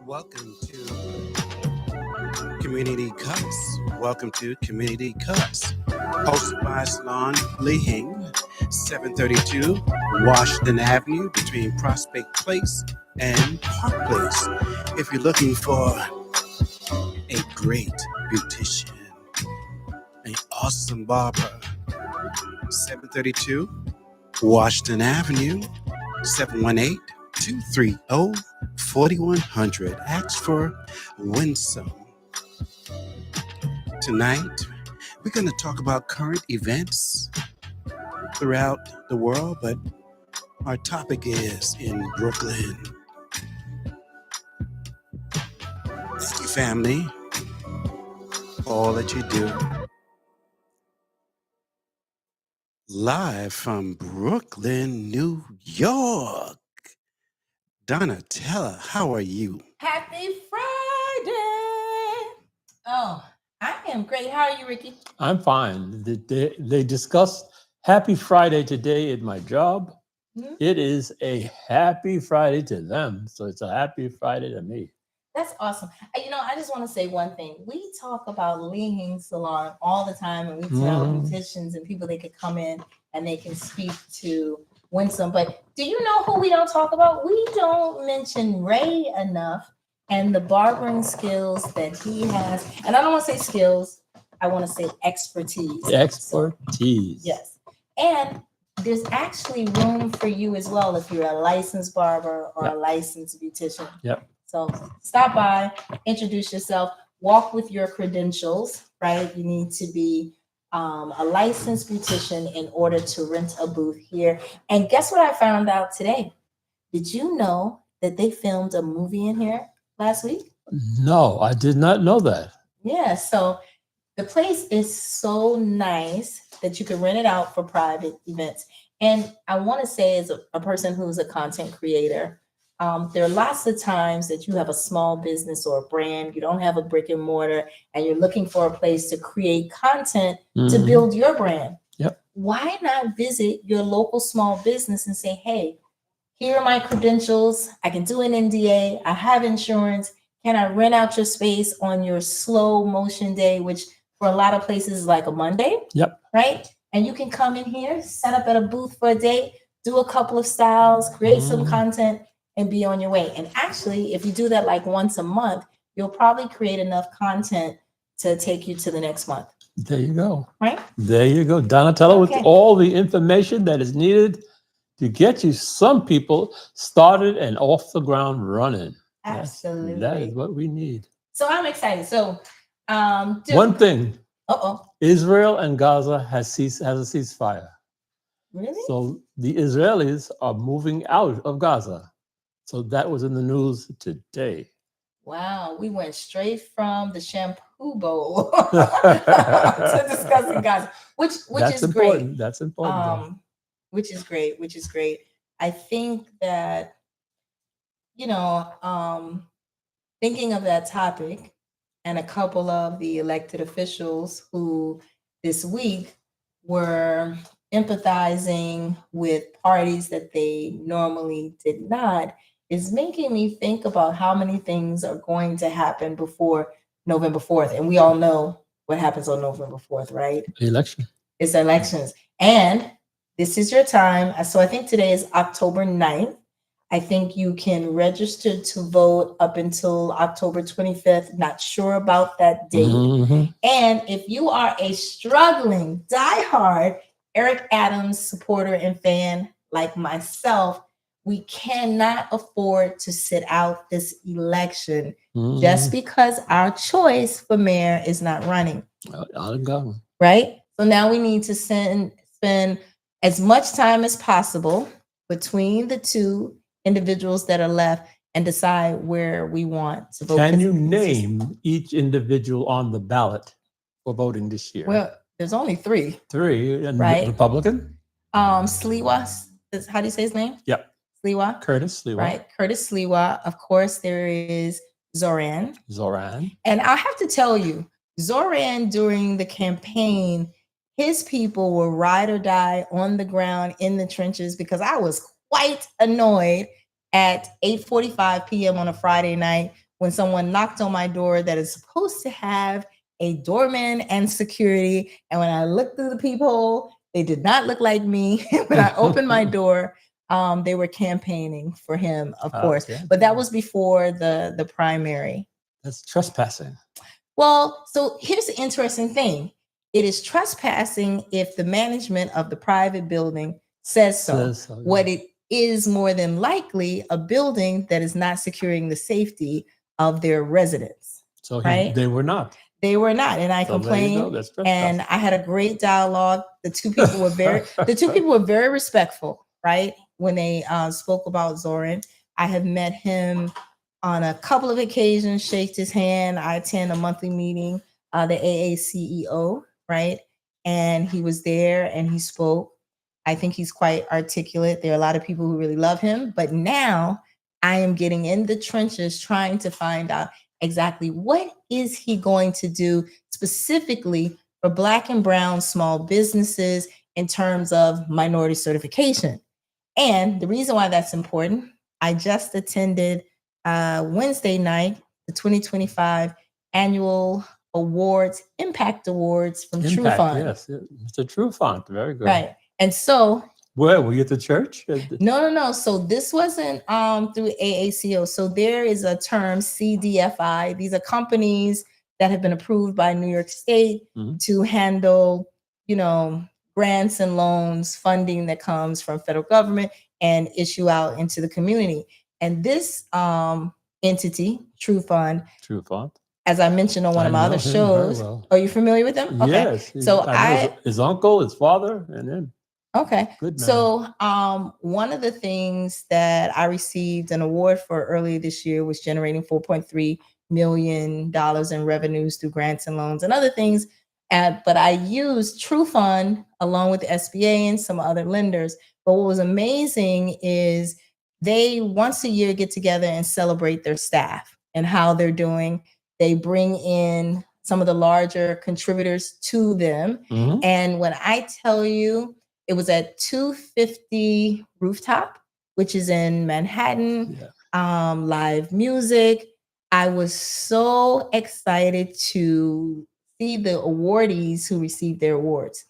Welcome to Community Cuts. Welcome to Community Cuts. Hosted by SALON, LEAHING, 732 Washington Avenue between Prospect Place and Park Place. If you're looking for a great beautician, an awesome barber, 732 Washington Avenue, 718-230-4100. Ask for Winsome. Tonight, we're going to talk about current events throughout the world, but our topic is in Brooklyn. Thank you, family, for all that you do. Live from Brooklyn, New York. Donatella, how are you? Happy Friday. Oh, I am great. How are you, Ricky? I'm fine. They discussed Happy Friday today at my job. Mhm. It is a happy Friday to them, so it's a happy Friday to me. That's awesome. I just want to say one thing. We talk about LEAHING Salon all the time, and we tell beauticians and people they could come in and they can speak to Winsome. But do you know who we don't talk about? We don't mention Ray enough and the barbering skills that he has. And I don't want to say skills. I want to say expertise. Expertise. Yes. And there's actually room for you as well if you're a licensed barber or a licensed beautician. Yep. So stop by, introduce yourself, walk with your credentials, right? You need to be a licensed beautician in order to rent a booth here. And guess what I found out today? Did you know that they filmed a movie in here last week? No, I did not know that. Yeah, so the place is so nice that you can rent it out for private events. And I want to say, as a person who's a content creator, there are lots of times that you have a small business or a brand, you don't have a brick and mortar, and you're looking for a place to create content to build your brand. Yep. Why not visit your local small business and say, hey, here are my credentials. I can do an NDA. I have insurance. Can I rent out your space on your slow motion day, which for a lot of places is like a Monday? Yep. Right? And you can come in here, set up at a booth for a day, do a couple of styles, create some content, and be on your way. And actually, if you do that like once a month, you'll probably create enough content to take you to the next month. There you go. Right? There you go. Donatella with all the information that is needed to get you some people started and off the ground running. Absolutely. That is what we need. So I'm excited. So one thing. Uh-oh. Israel and Gaza has a ceasefire. Really? So the Israelis are moving out of Gaza. So that was in the news today. Wow, we went straight from the shampoo bowl to discussing Gaza, which That's is important. great. That's important. Which is great. I think that, thinking of that topic and a couple of the elected officials who this week were empathizing with parties that they normally did not, is making me think about how many things are going to happen before November 4th. And we all know what happens on November 4th, right? Election. It's elections. And this is your time. So I think today is October 9th. I think you can register to vote up until October 25th. Not sure about that date. And if you are a struggling, diehard Eric Adams supporter and fan like myself, we cannot afford to sit out this election just because our choice for mayor is not running. Right? So now we need to spend as much time as possible between the two individuals that are left and decide where we want to vote. Can you name each individual on the ballot for voting this year? Well, there's only three. And right? Republican? Sliwa, how do you say his name? Yep. Sliwa. Curtis Sliwa. Right. Curtis Sliwa. Of course, there is Zoran. And I have to tell you, Zoran, during the campaign, his people were ride or die on the ground in the trenches, because I was quite annoyed at 8:45 p.m. on a Friday night when someone knocked on my door that is supposed to have a doorman and security. And when I looked through the peephole, they did not look like me. When I opened my door, they were campaigning for him, of course. Yeah. But that was before the primary. That's trespassing. Well, so here's the interesting thing. It is trespassing if the management of the private building says so. Yeah. What it is more than likely a building that is not securing the safety of their residents. So right? They were not. They were not, and I So complained, and I had a great dialogue. The two people were very respectful, right? When they spoke about Zoran. I have met him on a couple of occasions, shaked his hand. I attend a monthly meeting, the AA CEO, right? And he was there and he spoke. I think he's quite articulate. There are a lot of people who really love him, but now I am getting in the trenches trying to find out exactly what is he going to do specifically for Black and brown small businesses in terms of minority certification. And the reason why that's important, I just attended Wednesday night, the 2025 annual awards, Impact Awards from Trufant. Yes, Mr. Trufant, very good. Right. And so where were you at the church? No. So this wasn't through AACO. So there is a term, CDFI. These are companies that have been approved by New York State to handle, grants and loans, funding that comes from federal government and issue out into the community. And this entity, Trufant, as I mentioned on one of my other shows. Well. Are you familiar with them? Okay. Yes. So his uncle, his father, and then. Okay. So one of the things that I received an award for earlier this year was generating $4.3 million in revenues through grants and loans and other things. But I used Trufant along with the SBA and some other lenders. But what was amazing is they once a year get together and celebrate their staff and how they're doing. They bring in some of the larger contributors to them. And when I tell you, it was at 250 Rooftop, which is in Manhattan, live music. I was so excited to see the awardees who received their awards.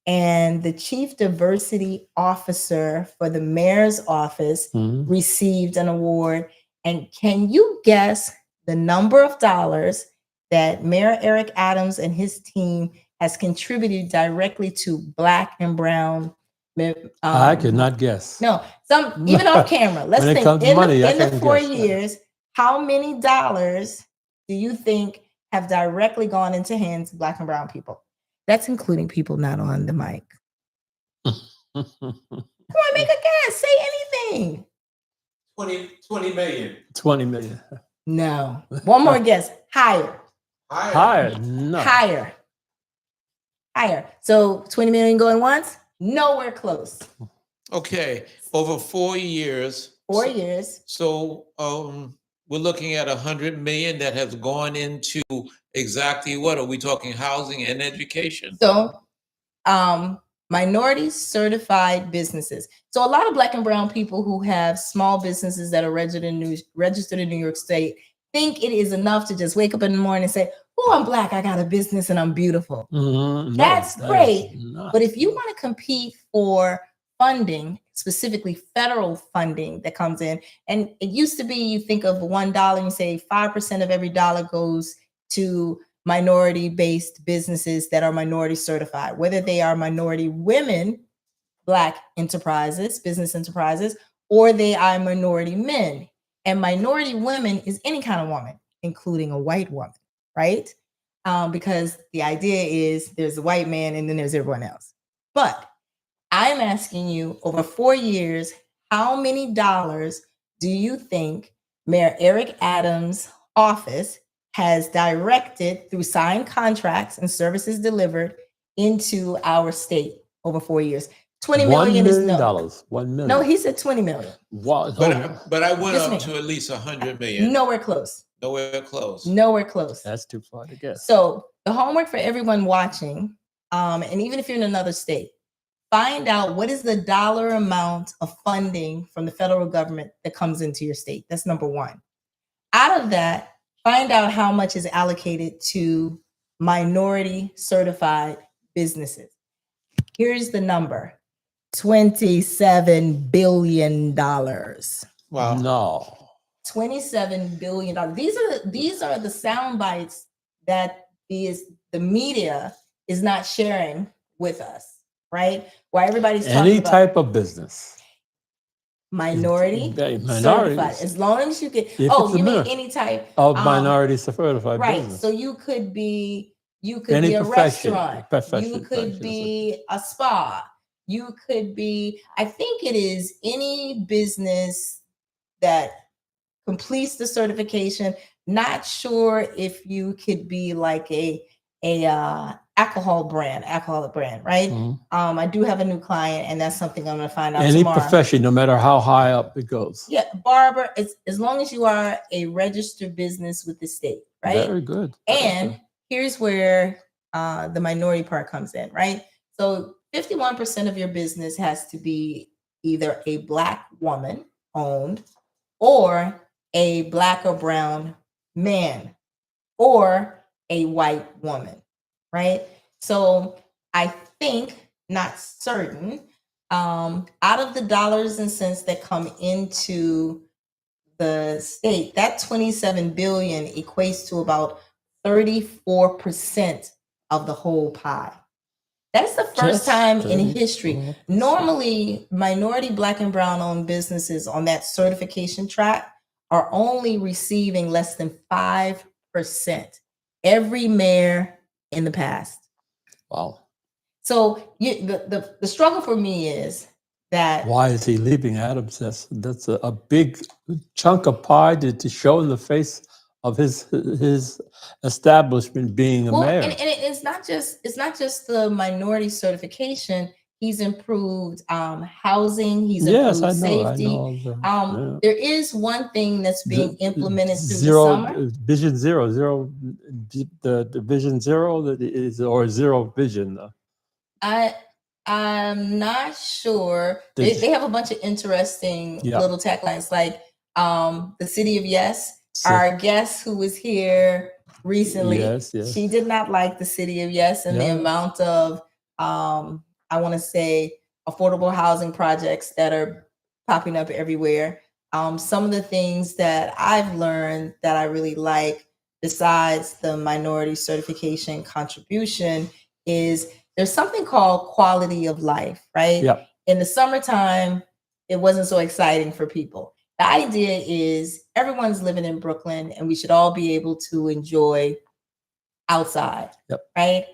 And the chief diversity officer for the mayor's office received an award. And can you guess the number of dollars that Mayor Eric Adams and his team has contributed directly to Black and brown. I could not guess. No, even off camera. Let's think in the 4 years, how many dollars do you think have directly gone into hands of Black and brown people? That's including people not on the mic. Come on, make a guess. Say anything. 20 million. 20 million. No. One more guess. Higher. No. Higher. So 20 million going once? Nowhere close. Okay. Over 4 years. 4 years. So we're looking at 100 million that has gone into exactly what? Are we talking housing and education? So minority certified businesses. So a lot of Black and brown people who have small businesses that are registered in New York State think it is enough to just wake up in the morning and say, oh, I'm Black, I got a business and I'm beautiful. That's great. But if you want to compete for funding, specifically federal funding that comes in, and it used to be you think of $1 and say 5% of every dollar goes to minority-based businesses that are minority certified, whether they are minority women, Black enterprises, business enterprises, or they are minority men. And minority women is any kind of woman, including a white woman, right? Because the idea is there's a white man and then there's everyone else. But I'm asking you, over 4 years, how many dollars do you think Mayor Eric Adams' office has directed through signed contracts and services delivered into our state over 4 years? 20 million is no. $1 million. No, he said 20 million. Wow. But I went up to at least 100 million. Nowhere close. Nowhere close. Nowhere close. That's too far to guess. So the homework for everyone watching, and even if you're in another state, find out what is the dollar amount of funding from the federal government that comes into your state. That's number one. Out of that, find out how much is allocated to minority certified businesses. Here's the number: $27 billion. Wow. No. $27 billion. These are the sound bites that the media is not sharing with us, right? Where everybody's talking Any about type of business. minority Minorities. certified. As long as you get, If oh, it's a you mean minor- any type of minority certified right. business. So you could be Any a profession, restaurant. You could be a spa. You could be, I think it is any business that completes the certification. Not sure if you could be like a alcoholic brand, right? Mhm. I do have a new client, and that's something I'm going to find out Any tomorrow. profession, no matter how high up it goes. Yeah, barber. As long as you are a registered business with the state, right? Very good. And here's where the minority part comes in, right? So 51% of your business has to be either a Black woman owned, or a Black or brown man, or a white woman, right? So I think, not certain, out of the dollars and cents that come into the state, that 27 billion equates to about 34% of the whole pie. That's the first time in history. Normally, minority, Black, and brown owned businesses on that certification track are only receiving less than 5%. Every mayor in the past. Wow. So the struggle for me is that, why is he leaving Adams? That's a big chunk of pie to show in the face of his establishment being a mayor. And it's not just the minority certification. He's improved housing. He's improved safety. There is one thing that's being implemented through the summer. Vision zero, the Vision Zero that is, or Zero Vision. I'm not sure. They have a bunch of interesting little taglines, like the city of yes. Our guest who was here recently, she did not like the city of yes and the amount of I want to say affordable housing projects that are popping up everywhere. Some of the things that I've learned that I really like, besides the minority certification contribution, is there's something called quality of life, right? Yep. In the summertime, it wasn't so exciting for people. The idea is everyone's living in Brooklyn, and we should all be able to enjoy outside, right?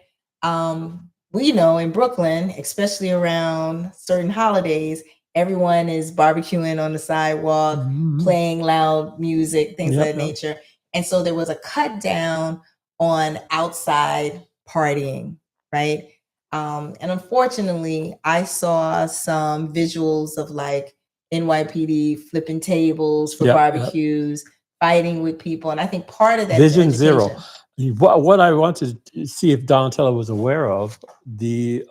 We know in Brooklyn, especially around certain holidays, everyone is barbecuing on the sidewalk, playing loud music, things of that nature. And so there was a cut down on outside partying, right? And unfortunately, I saw some visuals of like NYPD flipping tables for barbecues, fighting with people. And I think part of that Vision Zero. What I wanted to see if Donatella was aware of, the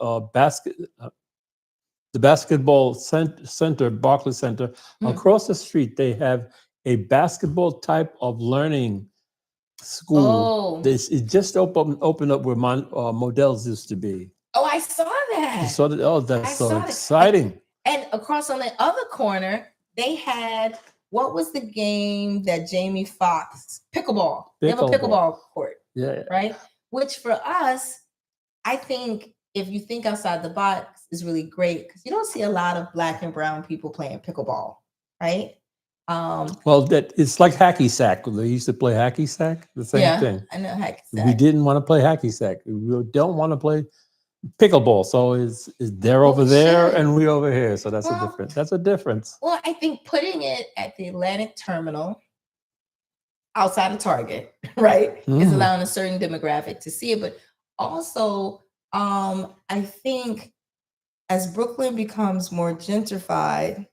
basketball center, Barclays Center, across the street, they have a basketball type of learning school. It just opened up where Models used to be. Oh, I saw that. You saw that? Oh, that's so exciting. And across on the other corner, they had, what was the game that Jamie Foxx, pickleball. They have a pickleball court, right? Which for us, I think if you think outside the box is really great, because you don't see a lot of Black and brown people playing pickleball, right? Well, that it's like hacky sack. They used to play hacky sack, the same thing. I know hacky sack. We didn't want to play hacky sack. We don't want to play pickleball. So it's they're over there and we over here. So that's a difference. That's a difference. Well, I think putting it at the Atlantic Terminal outside of Target, right, is allowing a certain demographic to see it. But also, I think as Brooklyn becomes more gentrified,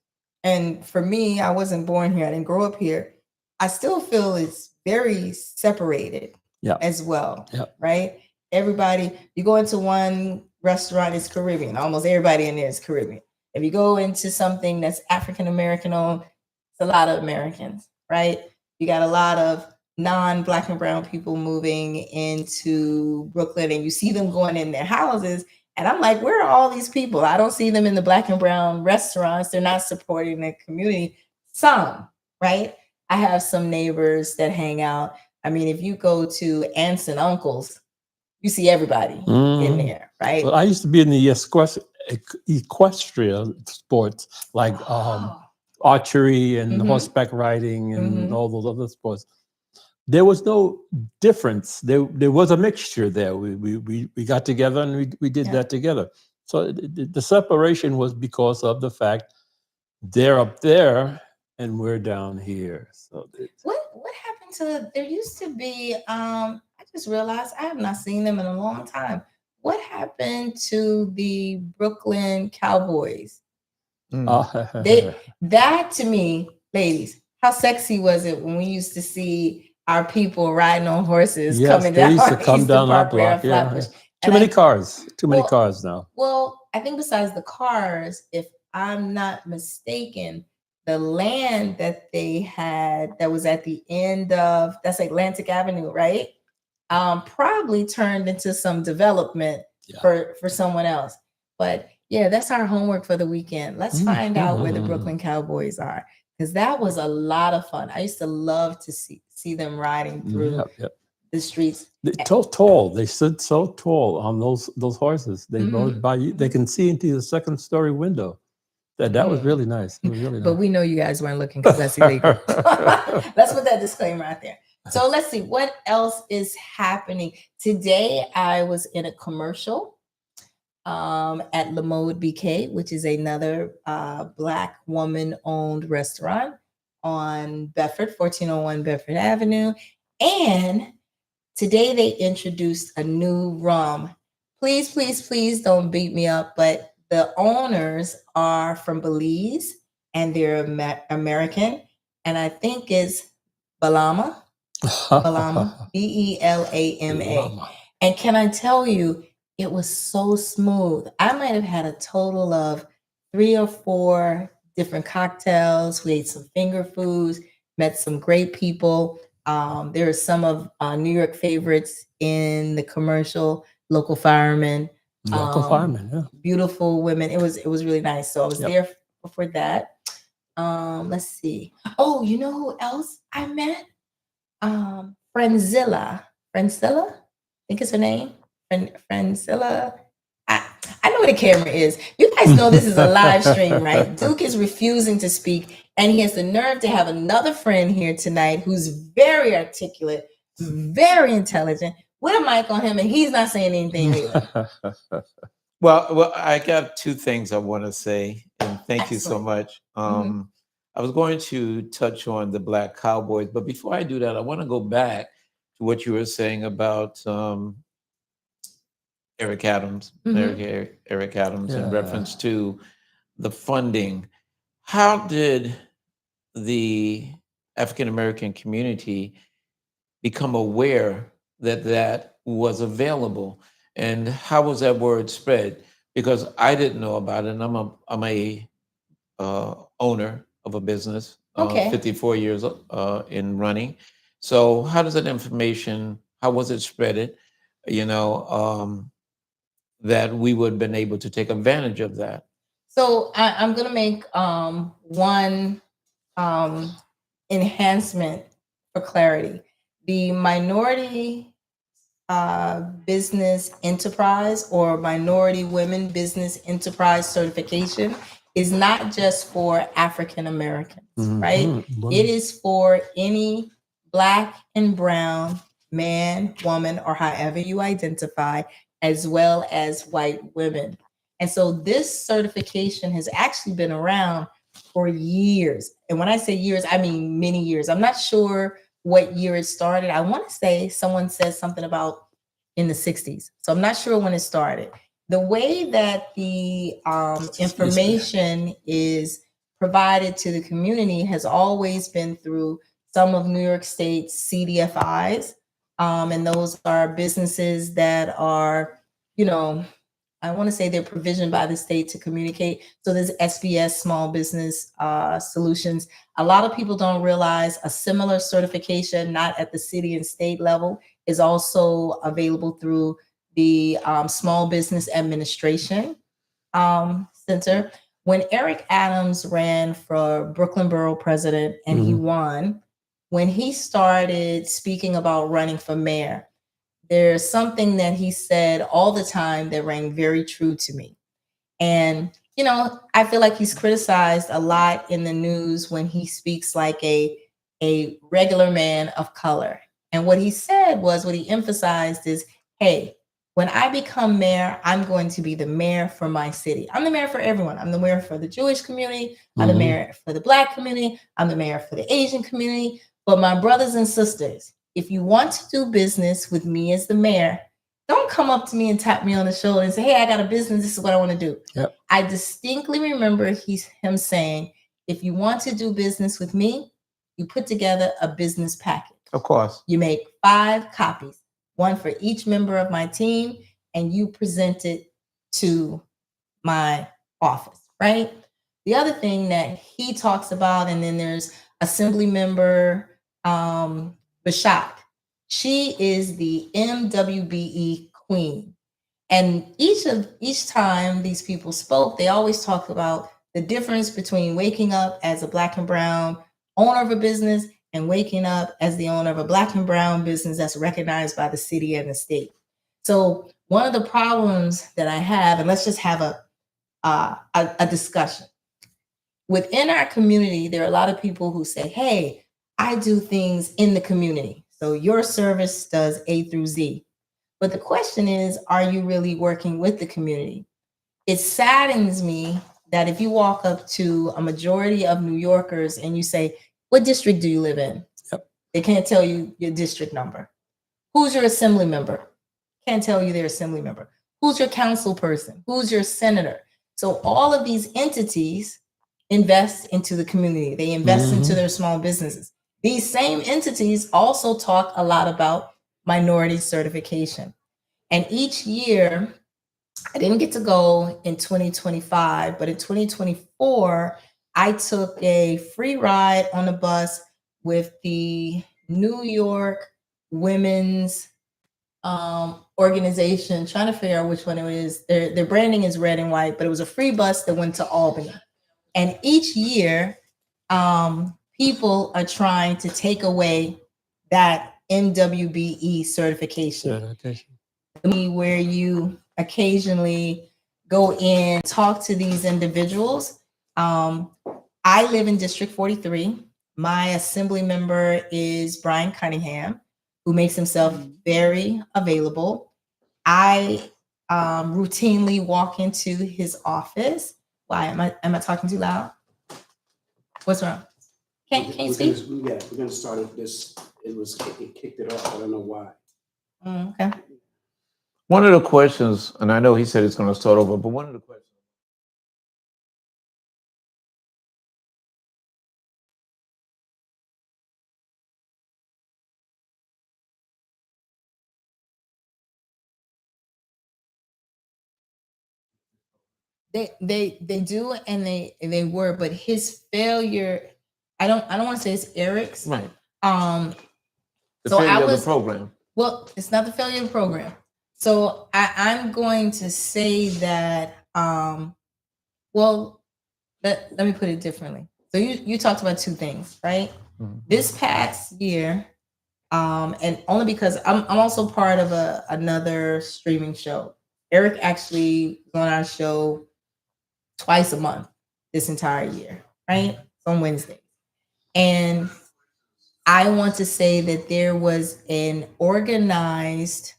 and for me, I wasn't born here, I didn't grow up here, I still feel it's very separated as well, right? Everybody, you go into one restaurant, it's Caribbean. Almost everybody in there is Caribbean. If you go into something that's African American owned, it's a lot of Americans, right? You got a lot of non-Black and brown people moving into Brooklyn, and you see them going in their houses. And I'm like, where are all these people? I don't see them in the Black and brown restaurants. They're not supporting the community. Some, right? I have some neighbors that hang out. I mean, if you go to aunts and uncles, you see everybody in there, right? Well, I used to be in the equestrian sports like archery and horseback riding and all those other sports. There was no difference. There was a mixture there. We got together and we did that together. So the separation was because of the fact they're up there and we're down here. So what happened to? There used to be. I just realized I have not seen them in a long time. What happened to the Brooklyn Cowboys? That to me, ladies, how sexy was it when we used to see our people riding on horses coming down? They used to come down our block. Too many cars now. Well, I think besides the cars, if I'm not mistaken, the land that they had that was at the end of, that's Atlantic Avenue, right? Probably turned into some development for someone else. But yeah, that's our homework for the weekend. Let's find out where the Brooklyn Cowboys are, because that was a lot of fun. I used to love to see them riding through the streets. They're so tall. They stood so tall on those horses. They rode by you. They can see into the second story window. That was really nice. It was really nice. But we know you guys weren't looking because that's illegal. Let's put that disclaimer out there. So let's see what else is happening. Today I was in a commercial at Le Mode BK, which is another Black woman-owned restaurant on Bedford, 1401 Bedford Avenue. And today they introduced a new rum. Please, please, please don't beat me up, but the owners are from Belize and they're American. And I think it's Belama, Belama. And can I tell you, it was so smooth. I might have had a total of 3 or 4 different cocktails. We ate some finger foods, met some great people. There are some of New York favorites in the commercial, local firemen. Beautiful women. It was really nice. So I was there for that. Let's see. Oh, you know who else I met? Frenzilla. I think it's her name. Frenzilla. I know where the camera is. You guys know this is a live stream, right? Duke is refusing to speak, and he has the nerve to have another friend here tonight who's very articulate, very intelligent, with a mic on him, and he's not saying anything either. Well, I got 2 things I want to say, and thank you so much. I was going to touch on the Black Cowboys, but before I do that, I want to go back to what you were saying about Eric Adams, Eric Adams, in reference to the funding. How did the African American community become aware that that was available, and how was that word spread? Because I didn't know about it, and I'm a owner of a business, 54 years in running. So how does that information? How was it spread? That we would have been able to take advantage of that. So I'm going to make one enhancement for clarity. The minority business enterprise or minority women business enterprise certification is not just for African Americans, right? It is for any Black and brown man, woman, or however you identify, as well as white women. And so this certification has actually been around for years. And when I say years, I mean many years. I'm not sure what year it started. I want to say someone said something about in the 60s. So I'm not sure when it started. The way that the information is provided to the community has always been through some of New York State's CDFIs. And those are businesses that are, I want to say they're provisioned by the state to communicate. So there's SBS, Small Business Solutions. A lot of people don't realize a similar certification, not at the city and state level, is also available through the Small Business Administration Center. When Eric Adams ran for Brooklyn Borough President and he won, when he started speaking about running for mayor, there's something that he said all the time that rang very true to me. And, you know, I feel like he's criticized a lot in the news when he speaks like a regular man of color. And what he said was, what he emphasized is, hey, when I become mayor, I'm going to be the mayor for my city. I'm the mayor for everyone. I'm the mayor for the Jewish community. I'm the mayor for the Black community. I'm the mayor for the Asian community. But my brothers and sisters, if you want to do business with me as the mayor, don't come up to me and tap me on the shoulder and say, hey, I got a business. This is what I want to do. Yep. I distinctly remember him saying, if you want to do business with me, you put together a business package. Of course. You make 5 copies, one for each member of my team, and you present it to my office, right? The other thing that he talks about, and then there's Assembly Member Bashat. She is the MWBE queen. And each time these people spoke, they always talked about the difference between waking up as a Black and brown owner of a business and waking up as the owner of a Black and brown business that's recognized by the city and the state. So one of the problems that I have, and let's just have a discussion. Within our community, there are a lot of people who say, hey, I do things in the community. So your service does A through Z. But the question is, are you really working with the community? It saddens me that if you walk up to a majority of New Yorkers and you say, what district do you live in? Yep. They can't tell you your district number. Who's your assembly member? Can't tell you their assembly member. Who's your council person? Who's your senator? So all of these entities invest into the community. They invest into their small businesses. These same entities also talk a lot about minority certification. And each year, I didn't get to go in 2025, but in 2024, I took a free ride on the bus with the New York Women's organization, trying to figure out which one it is. Their branding is red and white, but it was a free bus that went to Albany. And each year, people are trying to take away that MWBE certification. Where you occasionally go in, talk to these individuals. I live in District 43. My assembly member is Brian Cunningham, who makes himself very available. I routinely walk into his office. Why am I talking too loud? What's wrong? Can't you speak? We're gonna start it. It kicked it off. I don't know why. Okay. One of the questions, and I know he said it's going to start over, but one of the questions. They do, and they were, but his failure, I don't want to say it's Eric's. Right. The So failure of the program. Well, it's not the failure of the program. So I'm going to say that, well, let me put it differently. So you talked about 2 things, right? This past year, and only because I'm also part of another streaming show. Eric actually was on our show twice a month this entire year, right? On Wednesdays. And I want to say that there was an organized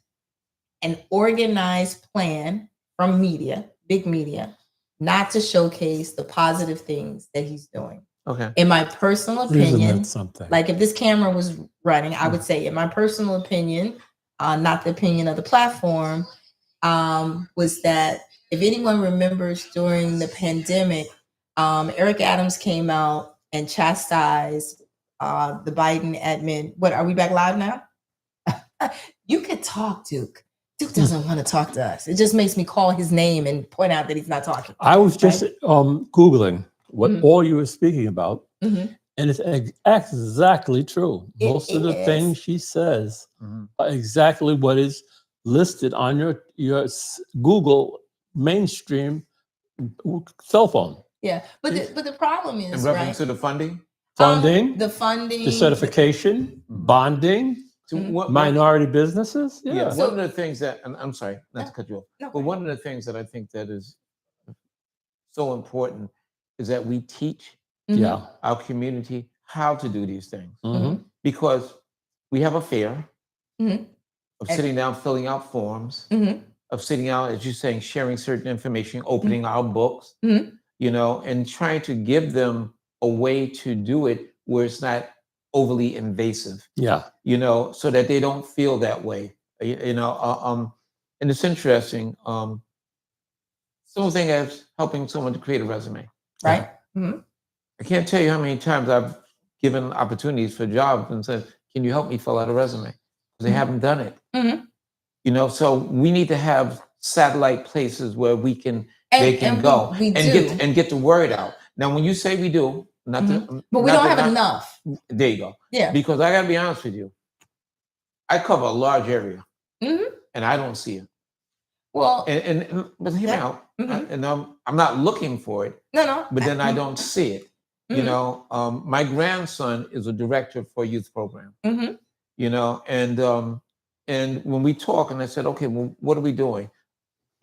plan from media, big media, not to showcase the positive things that he's doing. Okay. In my personal opinion, something. like if this camera was running, I would say, in my personal opinion, not the opinion of the platform, was that if anyone remembers during the pandemic, Eric Adams came out and chastised the Biden admin. What, are we back live now? You could talk, Duke. Duke doesn't want to talk to us. It just makes me call his name and point out that he's not talking. I was just Googling what Mhm. all you were speaking about, Mhm. and it's exactly true. It Most of the is. things she says Mhm. are exactly what is listed on your Google mainstream cell phone. Yeah, but the problem is, In right? reference to the funding? Funding, the funding, the certification, bonding, So what, minority businesses. yeah, Yeah. one of the things that, and I'm sorry, not to cut you off, No, but one of the things that I think that is so important is that we teach Yeah. our community how to do these things. Mhm. Because we have a fear Mhm. of sitting down, filling out forms, Mhm. of sitting out, as you're saying, sharing certain information, opening our books, Mhm. you know, and trying to give them a way to do it where it's not overly invasive, Yeah. you know, so that they don't feel that way, you know. And it's interesting. Something as helping someone to create a resume. right? Mhm. I can't tell you how many times I've given opportunities for jobs and said, "Can you help me fill out a resume?" They haven't done it. Mhm. You know, so we need to have satellite places where they can go we and do. get the word out. Now, when you say we do, not to, But we not don't to have knock- enough. There you go. Yeah. Because I gotta be honest with you, I cover a large area Mhm. and I don't see it. Well, And but hear me Yeah. out. Mhm. And I'm not looking for it, no. but then I don't see it. You Mhm. know, my grandson is a director for a youth program. Mhm. You know, and when we talk, and I said, okay, well, what are we doing?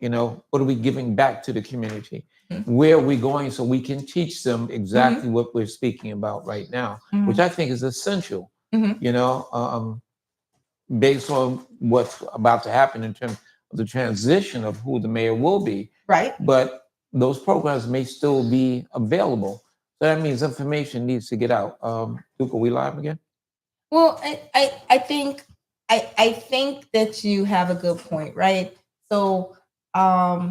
You know, what are we giving back to the community? Mhm. Where are we going so we can teach them exactly what we're speaking about right now, which I think is essential. Mhm. You know, based on what's about to happen in terms of the transition of who the mayor will be. Right. But those programs may still be available. So that means information needs to get out. Duke, are we live again? Well, I think I think that you have a good point, right? So I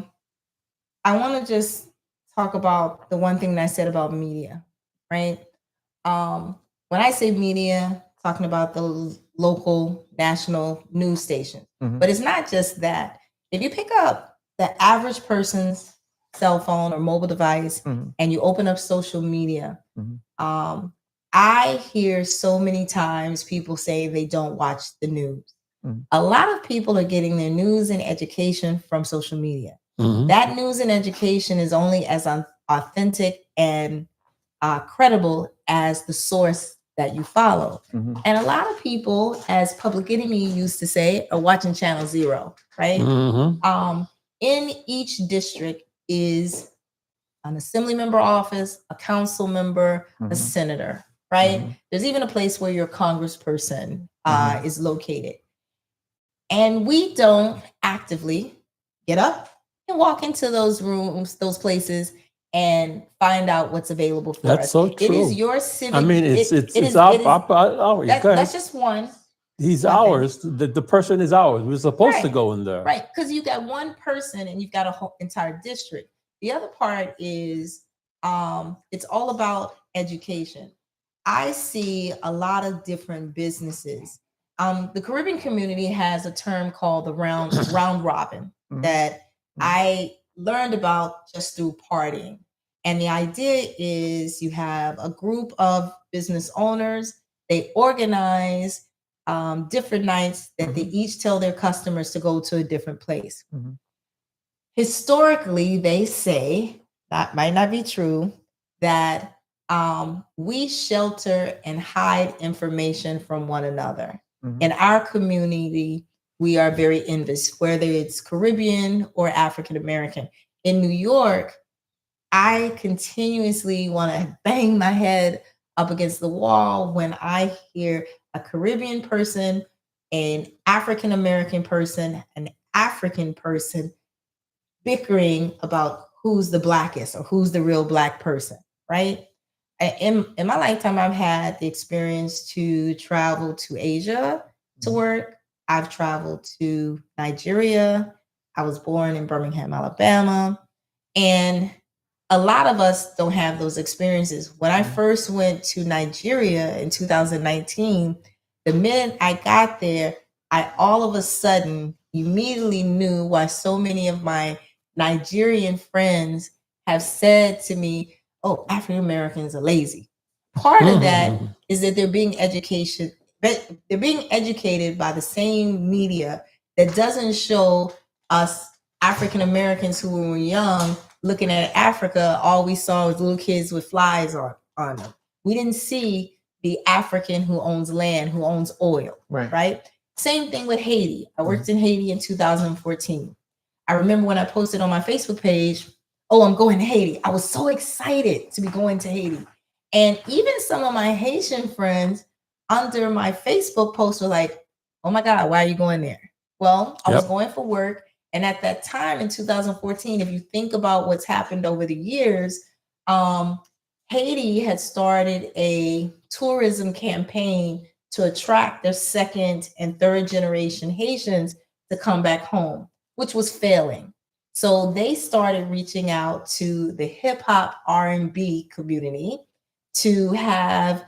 want to just talk about the one thing that I said about media, right? When I say media, talking about the local, national news station, but it's not just that. If you pick up the average person's cell phone or mobile device and you open up social media, I hear so many times people say they don't watch the news. A lot of people are getting their news and education from social media. That news and education is only as authentic and credible as the source that you follow. And a lot of people, as Public Enemy used to say, are watching Channel Zero, right? In each district is an assembly member office, a council member, a senator, right? There's even a place where your congressperson is located. And we don't actively get up and walk into those rooms, those places, and find out what's available for us. That's so true. It is your civic. I mean, it's that's just one. He's one thing. ours. The person is ours. We're supposed to Right. go in there. Right, because you got one person and you've got a whole entire district. The other part is it's all about education. I see a lot of different businesses. The Caribbean community has a term called the round robin that I learned about just through partying. And the idea is you have a group of business owners, they organize different nights that they each tell their customers to go to a different place. Historically, they say, that might not be true, that we shelter and hide information from one another. In our community, we are very envious, whether it's Caribbean or African American. In New York, I continuously want to bang my head up against the wall when I hear a Caribbean person, an African American person, an African person bickering about who's the blackest or who's the real black person, right? In my lifetime, I've had the experience to travel to Asia to work. I've traveled to Nigeria. I was born in Birmingham, Alabama. And a lot of us don't have those experiences. When I first went to Nigeria in 2019, the minute I got there, I all of a sudden immediately knew why so many of my Nigerian friends have said to me, oh, African Americans are lazy. Part of that is that they're being educated by the same media that doesn't show us African Americans who were young looking at Africa. All we saw was little kids with flies on them. We didn't see the African who owns land, who owns oil, right? Same thing with Haiti. I worked in Haiti in 2014. I remember when I posted on my Facebook page, oh, I'm going to Haiti. I was so excited to be going to Haiti. And even some of my Haitian friends under my Facebook post were like, oh my God, why are you going there? Well, I was going for work. And at that time in 2014, if you think about what's happened over the years, Haiti had started a tourism campaign to attract their second and third generation Haitians to come back home, which was failing. So they started reaching out to the hip hop R&B community to have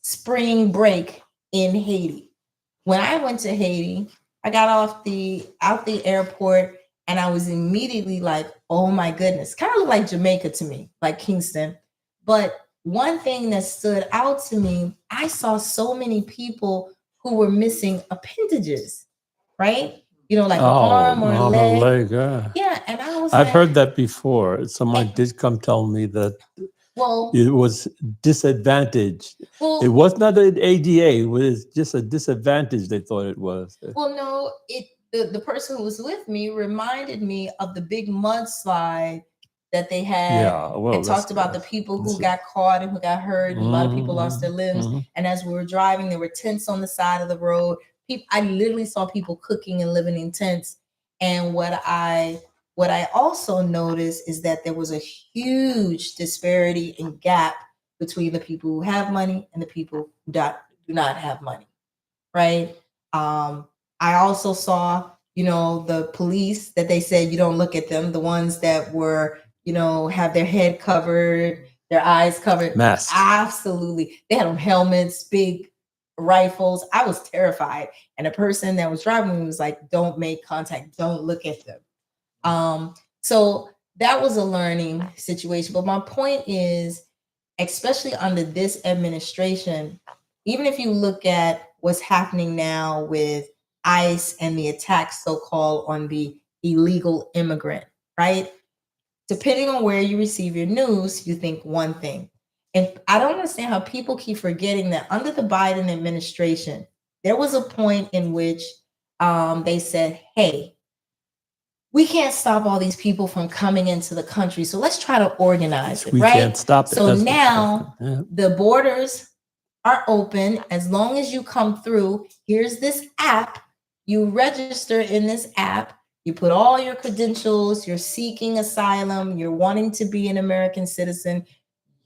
spring break in Haiti. When I went to Haiti, I got out the airport and I was immediately like, oh my goodness, kind of looked like Jamaica to me, like Kingston. But one thing that stood out to me, I saw so many people who were missing appendages, right? You know, like an arm or a leg. Yeah, and I was I've heard that before. Someone did come tell me that it was disadvantaged. Well, it was not an ADA, it was just a disadvantage they thought it was. Well, no, the person who was with me reminded me of the big mudslide that they had and talked about the people who got caught and who got hurt. And a lot of people lost their limbs. And as we were driving, there were tents on the side of the road. I literally saw people cooking and living in tents. And what I also noticed is that there was a huge disparity and gap between the people who have money and the people who do not have money, right? I also saw, the police that they said you don't look at them, the ones that were, have their head covered, their eyes covered. Masks. Absolutely. They had on helmets, big rifles. I was terrified. And the person that was driving me was like, don't make contact, don't look at them. So that was a learning situation. But my point is, especially under this administration, even if you look at what's happening now with ICE and the attacks, so-called, on the illegal immigrant, right? Depending on where you receive your news, you think one thing. And I don't understand how people keep forgetting that under the Biden administration, there was a point in which they said, hey, we can't stop all these people from coming into the country, so let's try to organize it, we right? Can't stop it. So now the borders are open. As long as you come through, here's this app. You register in this app. You put all your credentials. You're seeking asylum. You're wanting to be an American citizen.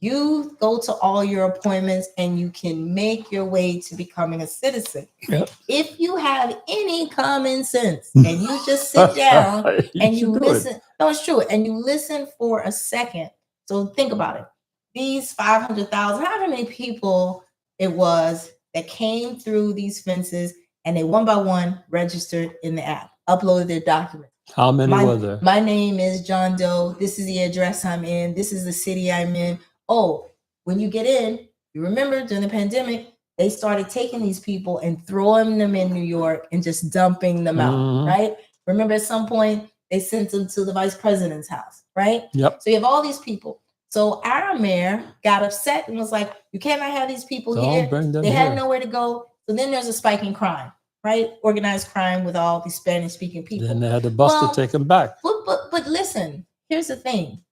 You go to all your appointments and you can make your way to becoming a citizen. Yep. If you have any common sense and you just sit down and you listen. No, it's true. And you listen for a second. So think about it. These 500,000, however many people it was that came through these fences and they one by one registered in the app, uploaded their documents. How many were there? My name is John Doe. This is the address I'm in. This is the city I'm in. Oh, when you get in, you remember during the pandemic, they started taking these people and throwing them in New York and just dumping them out, right? Remember at some point, they sent them to the vice president's house, right? Yep. So you have all these people. So our mayor got upset and was like, you cannot have these people here. They had nowhere to go. So then there's a spike in crime, right? Organized crime with all these Spanish-speaking people. Then they had the bus to take them back. But listen, here's the thing.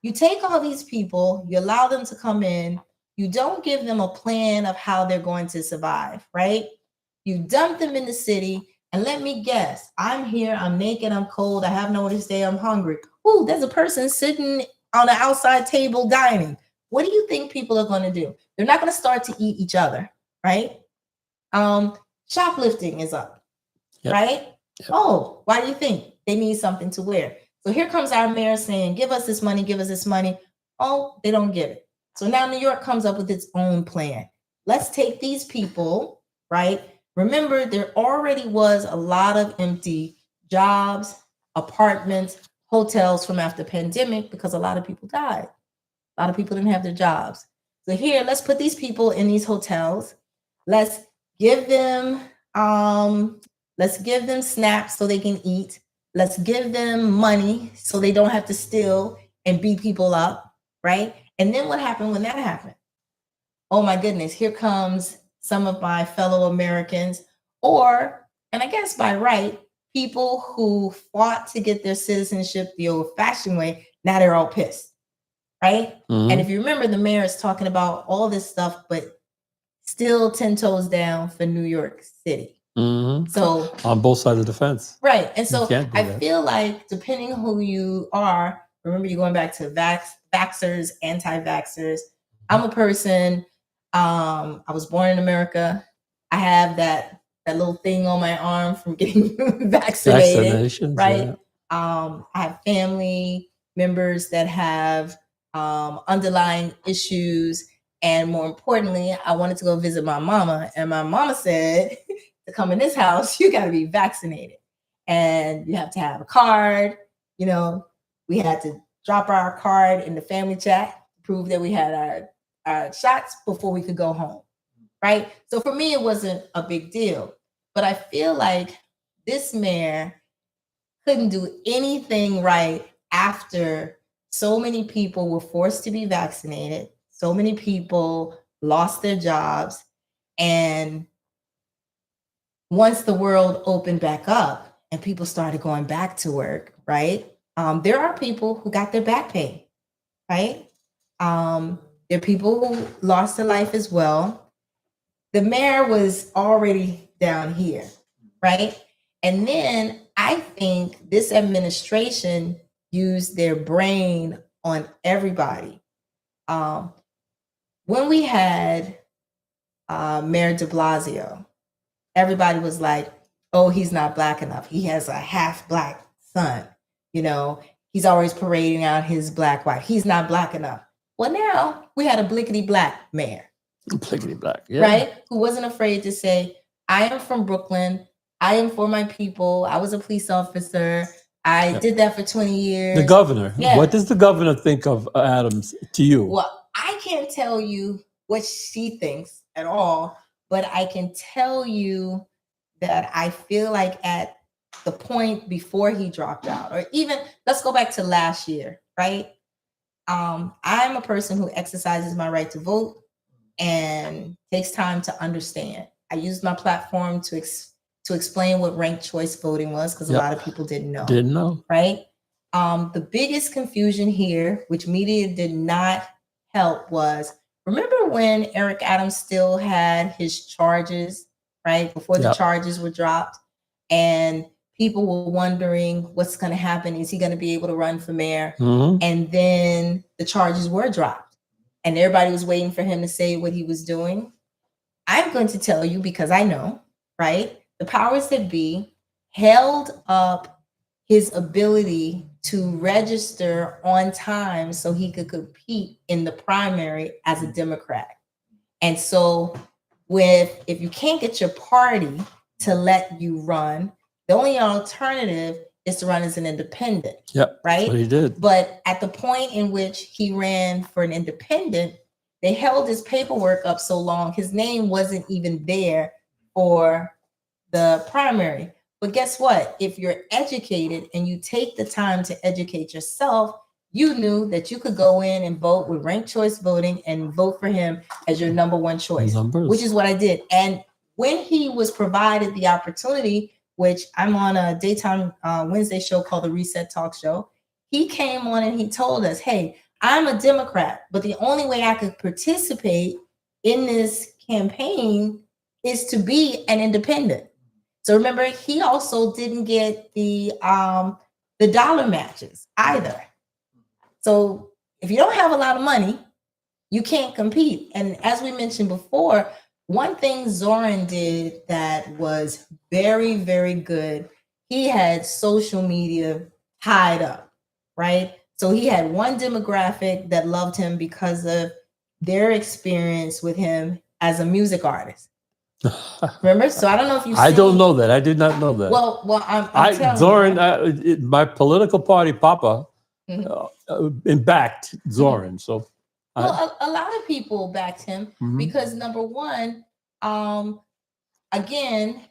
You take all these people, you allow them to come in, you don't give them a plan of how they're going to survive, right? You dump them in the city, and let me guess, I'm here, I'm naked, I'm cold, I have nowhere to stay, I'm hungry. Ooh, there's a person sitting on the outside table dining. What do you think people are going to do? They're not going to start to eat each other, right? Shoplifting is up, right? Yep. Oh, why do you think? They need something to wear. So here comes our mayor saying, give us this money, give us this money. Oh, they don't get it. So now New York comes up with its own plan. Let's take these people, right? Remember, there already was a lot of empty jobs, apartments, hotels from after pandemic because a lot of people died. A lot of people didn't have their jobs. So here, let's put these people in these hotels. Let's give them snaps so they can eat. Let's give them money so they don't have to steal and beat people up, right? And then what happened when that happened? Oh my goodness, here comes some of my fellow Americans, or, and I guess by right, people who fought to get their citizenship the old-fashioned way. Now they're all pissed, right? And if you remember, the mayor is talking about all this stuff, but still 10 toes down for New York City. So on both sides of the fence. Right. And so I that. feel like depending who you are, remember you're going back to vaxxers, anti-vaxxers. I'm a person, I was born in America. I have that little thing on my arm from getting vaccinated. Right. Yeah. I have family members that have underlying issues. And more importantly, I wanted to go visit my mama. And my mama said, to come in this house, you got to be vaccinated. And you have to have a card. You know, we had to drop our card in the family chat to prove that we had our shots before we could go home. Right. So for me, it wasn't a big deal. But I feel like this mayor couldn't do anything right after so many people were forced to be vaccinated. So many people lost their jobs. And once the world opened back up and people started going back to work, right? There are people who got their back pay, right? There are people who lost their life as well. The mayor was already down here, right? And then I think this administration used their brain on everybody. When we had Mayor de Blasio, everybody was like, oh, he's not Black enough. He has a half Black son. You know, he's always parading out his Black wife. He's not Black enough. Well, now we had a blickety Black mayor. Blickety Black, yeah. Right? Who wasn't afraid to say, I am from Brooklyn. I am for my people. I was a police officer. I did that for 20 years. The governor. Yeah. What does the governor think of Adams to you? Well, I can't tell you what she thinks at all, but I can tell you that I feel like at the point before he dropped out, or even let's go back to last year, right? I'm a person who exercises my right to vote and takes time to understand. I used my platform to explain what ranked choice voting was because a lot of people didn't know. Didn't know. Right? The biggest confusion here, which media did not help, was remember when Eric Adams still had his charges, right? Before the charges were dropped, and people were wondering what's going to happen. Is he going to be able to run for mayor? And then the charges were dropped and everybody was waiting for him to say what he was doing. I'm going to tell you because I know, right? The powers that be held up his ability to register on time so he could compete in the primary as a Democrat. And so if you can't get your party to let you run, the only alternative is to run as an independent. Yep, right? that's what he did. But at the point in which he ran for an independent, they held his paperwork up so long, his name wasn't even there for the primary. But guess what? If you're educated and you take the time to educate yourself, you knew that you could go in and vote with ranked choice voting and vote for him as your number one choice, which is what I did. And when he was provided the opportunity, which I'm on a daytime Wednesday show called the Reset Talk Show, he came on and he told us, hey, I'm a Democrat, but the only way I could participate in this campaign is to be an independent. So remember, he also didn't get the dollar matches either. So if you don't have a lot of money, you can't compete. And as we mentioned before, one thing Zoran did that was very, very good, he had social media tied up, right? So he had one demographic that loved him because of their experience with him as a music artist. Remember? So I don't know if you. I don't know that. I did not know that. Well, I'm telling Zoran, you. my political party, Papa, backed Zoran. So, well, a lot of people backed him Mhm. because number one, again,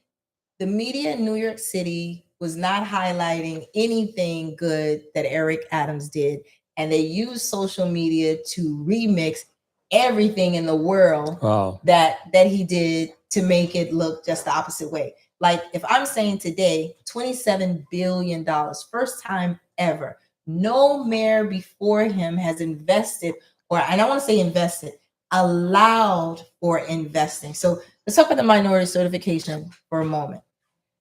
the media in New York City was not highlighting anything good that Eric Adams did, and they used social media to remix everything in the world that he did to make it look just the opposite way. Like if I'm saying today, $27 billion, first time ever. No mayor before him has invested, and I want to say invested, allowed for investing. So let's talk about the minority certification for a moment.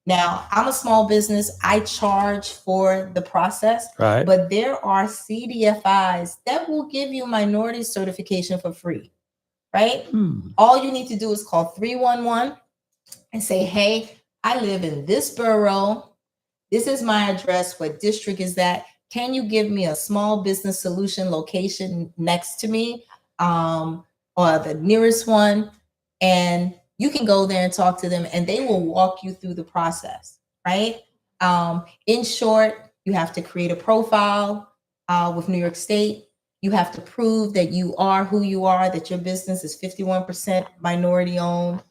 Now, I'm a small business. I charge for the process, right. But there are CDFIs that will give you minority certification for free, right? All you need to do is call 311 and say, hey, I live in this borough. This is my address. What district is that? Can you give me a small business solution location next to me, or the nearest one? And you can go there and talk to them, and they will walk you through the process, right? In short, you have to create a profile with New York State. You have to prove that you are who you are, that your business is 51% minority owned.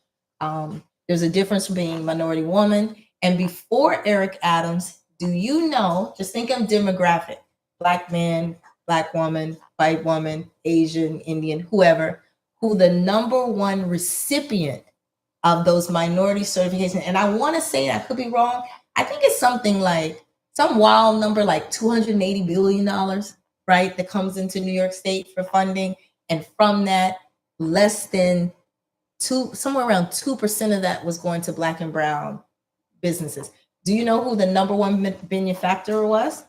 There's a difference from being minority woman. And before Eric Adams, do you know, just think of demographic, Black man, Black woman, white woman, Asian, Indian, whoever, who the number one recipient of those minority certifications. And I want to say, I could be wrong, I think it's something like some wild number, like $280 billion, right? That comes into New York State for funding. And from that, less than somewhere around 2% of that was going to Black and brown businesses. Do you know who the number one benefactor was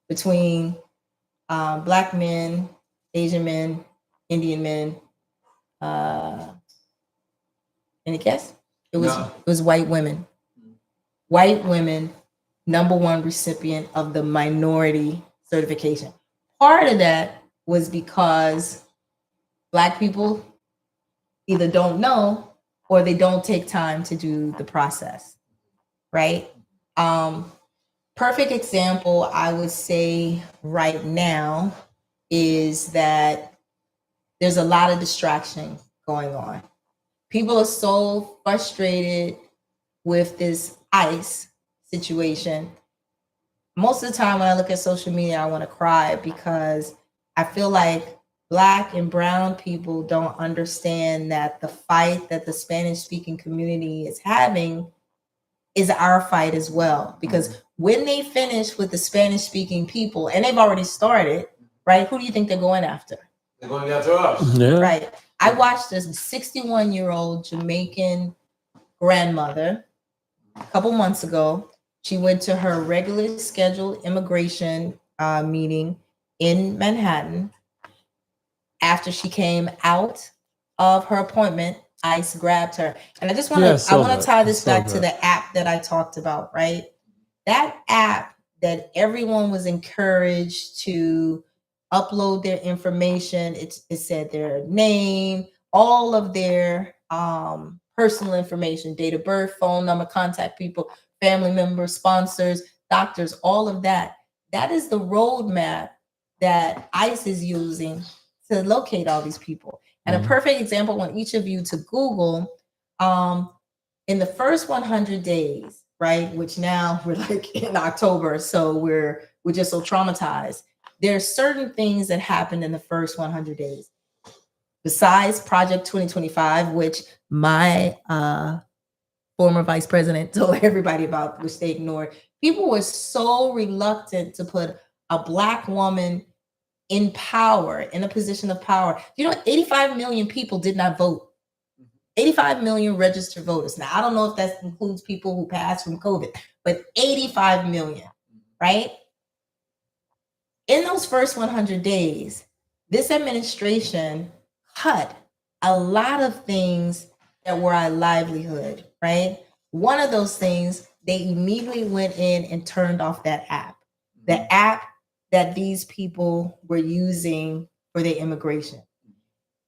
between Black men, Asian men, Indian men? Any guess? It was white women. White women, number one recipient of the minority certification. Part of that was because Black people either don't know or they don't take time to do the process, right? Perfect example, I would say right now, is that there's a lot of distraction going on. People are so frustrated with this ICE situation. Most of the time when I look at social media, I want to cry because I feel like Black and brown people don't understand that the fight that the Spanish speaking community is having is our fight as well. Because when they finish with the Spanish speaking people, and they've already started, right? Who do you think they're going after? They're going after us. Yeah. Right. I watched this 61-year-old Jamaican grandmother a couple months ago. She went to her regularly scheduled immigration meeting in Manhattan. After she came out of her appointment, ICE grabbed her. And I just want to tie this back to the app that I talked about, right? That app that everyone was encouraged to upload their information. It said their name, all of their personal information, date of birth, phone number, contact people, family members, sponsors, doctors, all of that. That is the roadmap that ICE is using to locate all these people. And a perfect example, I want each of you to Google, in the first 100 days, right? Which now we're like in October, so we're just so traumatized. There are certain things that happened in the first 100 days. Besides Project 2025, which my former vice president told everybody about, which they ignored. People were so reluctant to put a Black woman in power, in a position of power. 85 million people did not vote. 85 million registered voters. Now, I don't know if that includes people who passed from COVID, but 85 million, right? In those first 100 days, this administration cut a lot of things that were our livelihood, right? One of those things, they immediately went in and turned off that app. The app that these people were using for their immigration.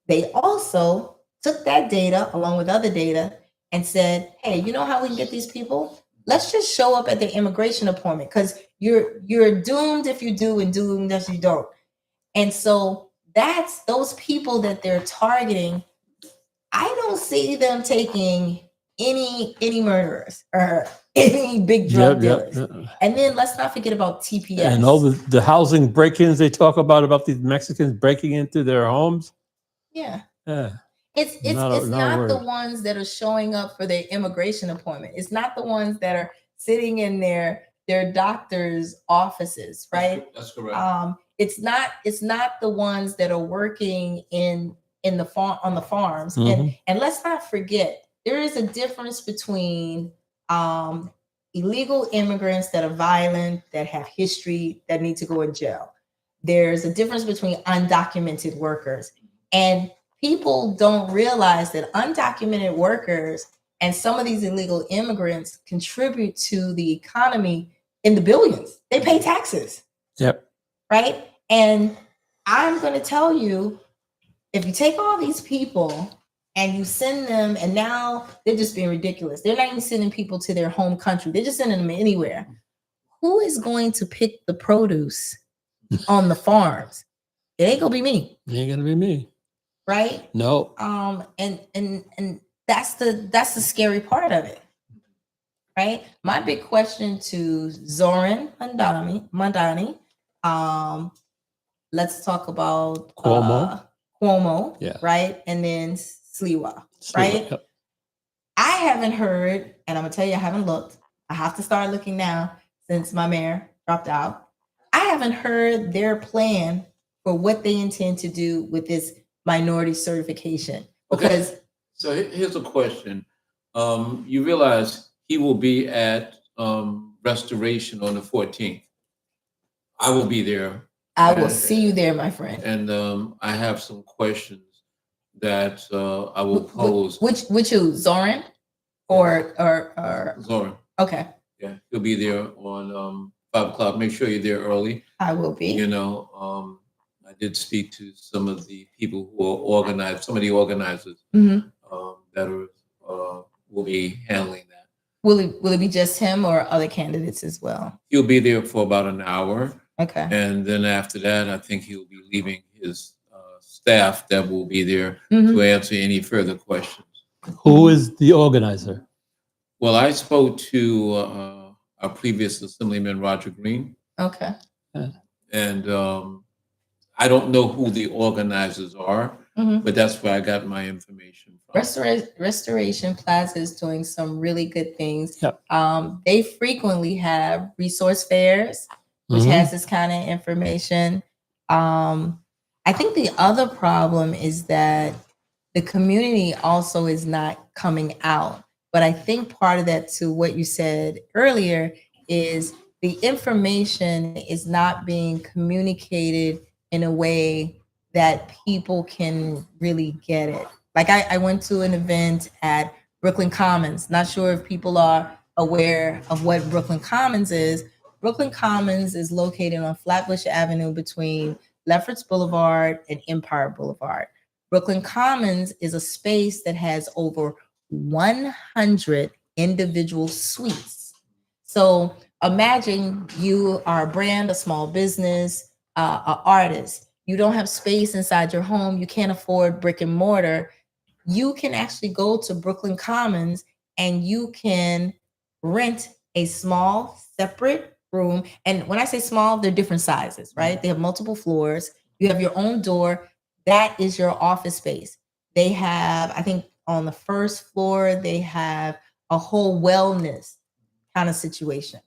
They also took that data along with other data and said, hey, you know how we can get these people? Let's just show up at the immigration appointment, because you're doomed if you do and doomed if you don't. And so that's those people that they're targeting. I don't see them taking any murderers or any big drug dealers. And then let's not forget about TPS. And all the housing break-ins they talk about these Mexicans breaking into their homes. Yeah. Yeah. It's not the ones that are showing up for their immigration appointment. It's not the ones that are sitting in their doctor's offices, right? That's correct. It's not the ones that are working in the farm, on the farms. And let's not forget, there is a difference between illegal immigrants that are violent, that have history, that need to go in jail. There's a difference between undocumented workers. And people don't realize that undocumented workers and some of these illegal immigrants contribute to the economy in the billions. They pay taxes. Yep. Right? And I'm going to tell you, if you take all these people and you send them, and now they're just being ridiculous. They're not even sending people to their home country. They're just sending them anywhere. Who is going to pick the produce on the farms? It ain't going to be me. It ain't going to be me. Right? No. And that's the scary part of it. Right? My big question to Zoran Mandani, let's talk about Cuomo, yeah, right? And then Sliwa, right? Yep. I haven't heard, and I'm gonna tell you, I haven't looked. I have to start looking now since my mayor dropped out. I haven't heard their plan for what they intend to do with this minority certification. Because so here's a question. You realize he will be at Restoration on the 14th. I will be there. I will see you there, my friend. And I have some questions that I will pose. Which who? Zoran or Zoran? Okay. Yeah, he'll be there on 5 o'clock. Make sure you're there early. I will be. You know, I did speak to some of the people who are organized, some of the organizers that will be handling that. Will it be just him or other candidates as well? He'll be there for about an hour. Okay. And then after that, I think he'll be leaving his staff that will be there to answer any further questions. Who is the organizer? Well, I spoke to our previous Assemblyman, Roger Green. Okay. And I don't know who the organizers are, but that's where I got my information from. Restoration Plaza is doing some really good things. Yep. They frequently have resource fairs, which has this kind of information. I think the other problem is that the community also is not coming out. But I think part of that, to what you said earlier, is the information is not being communicated in a way that people can really get it. Like I went to an event at Brooklyn Commons. Not sure if people are aware of what Brooklyn Commons is. Brooklyn Commons is located on Flatbush Avenue between Lefferts Boulevard and Empire Boulevard. Brooklyn Commons is a space that has over 100 individual suites. So imagine you are a brand, a small business, an artist. You don't have space inside your home. You can't afford brick and mortar. You can actually go to Brooklyn Commons and you can rent a small, separate room. And when I say small, they're different sizes, right? They have multiple floors. You have your own door. That is your office space. They have, I think on the first floor, they have a whole wellness kind of situation.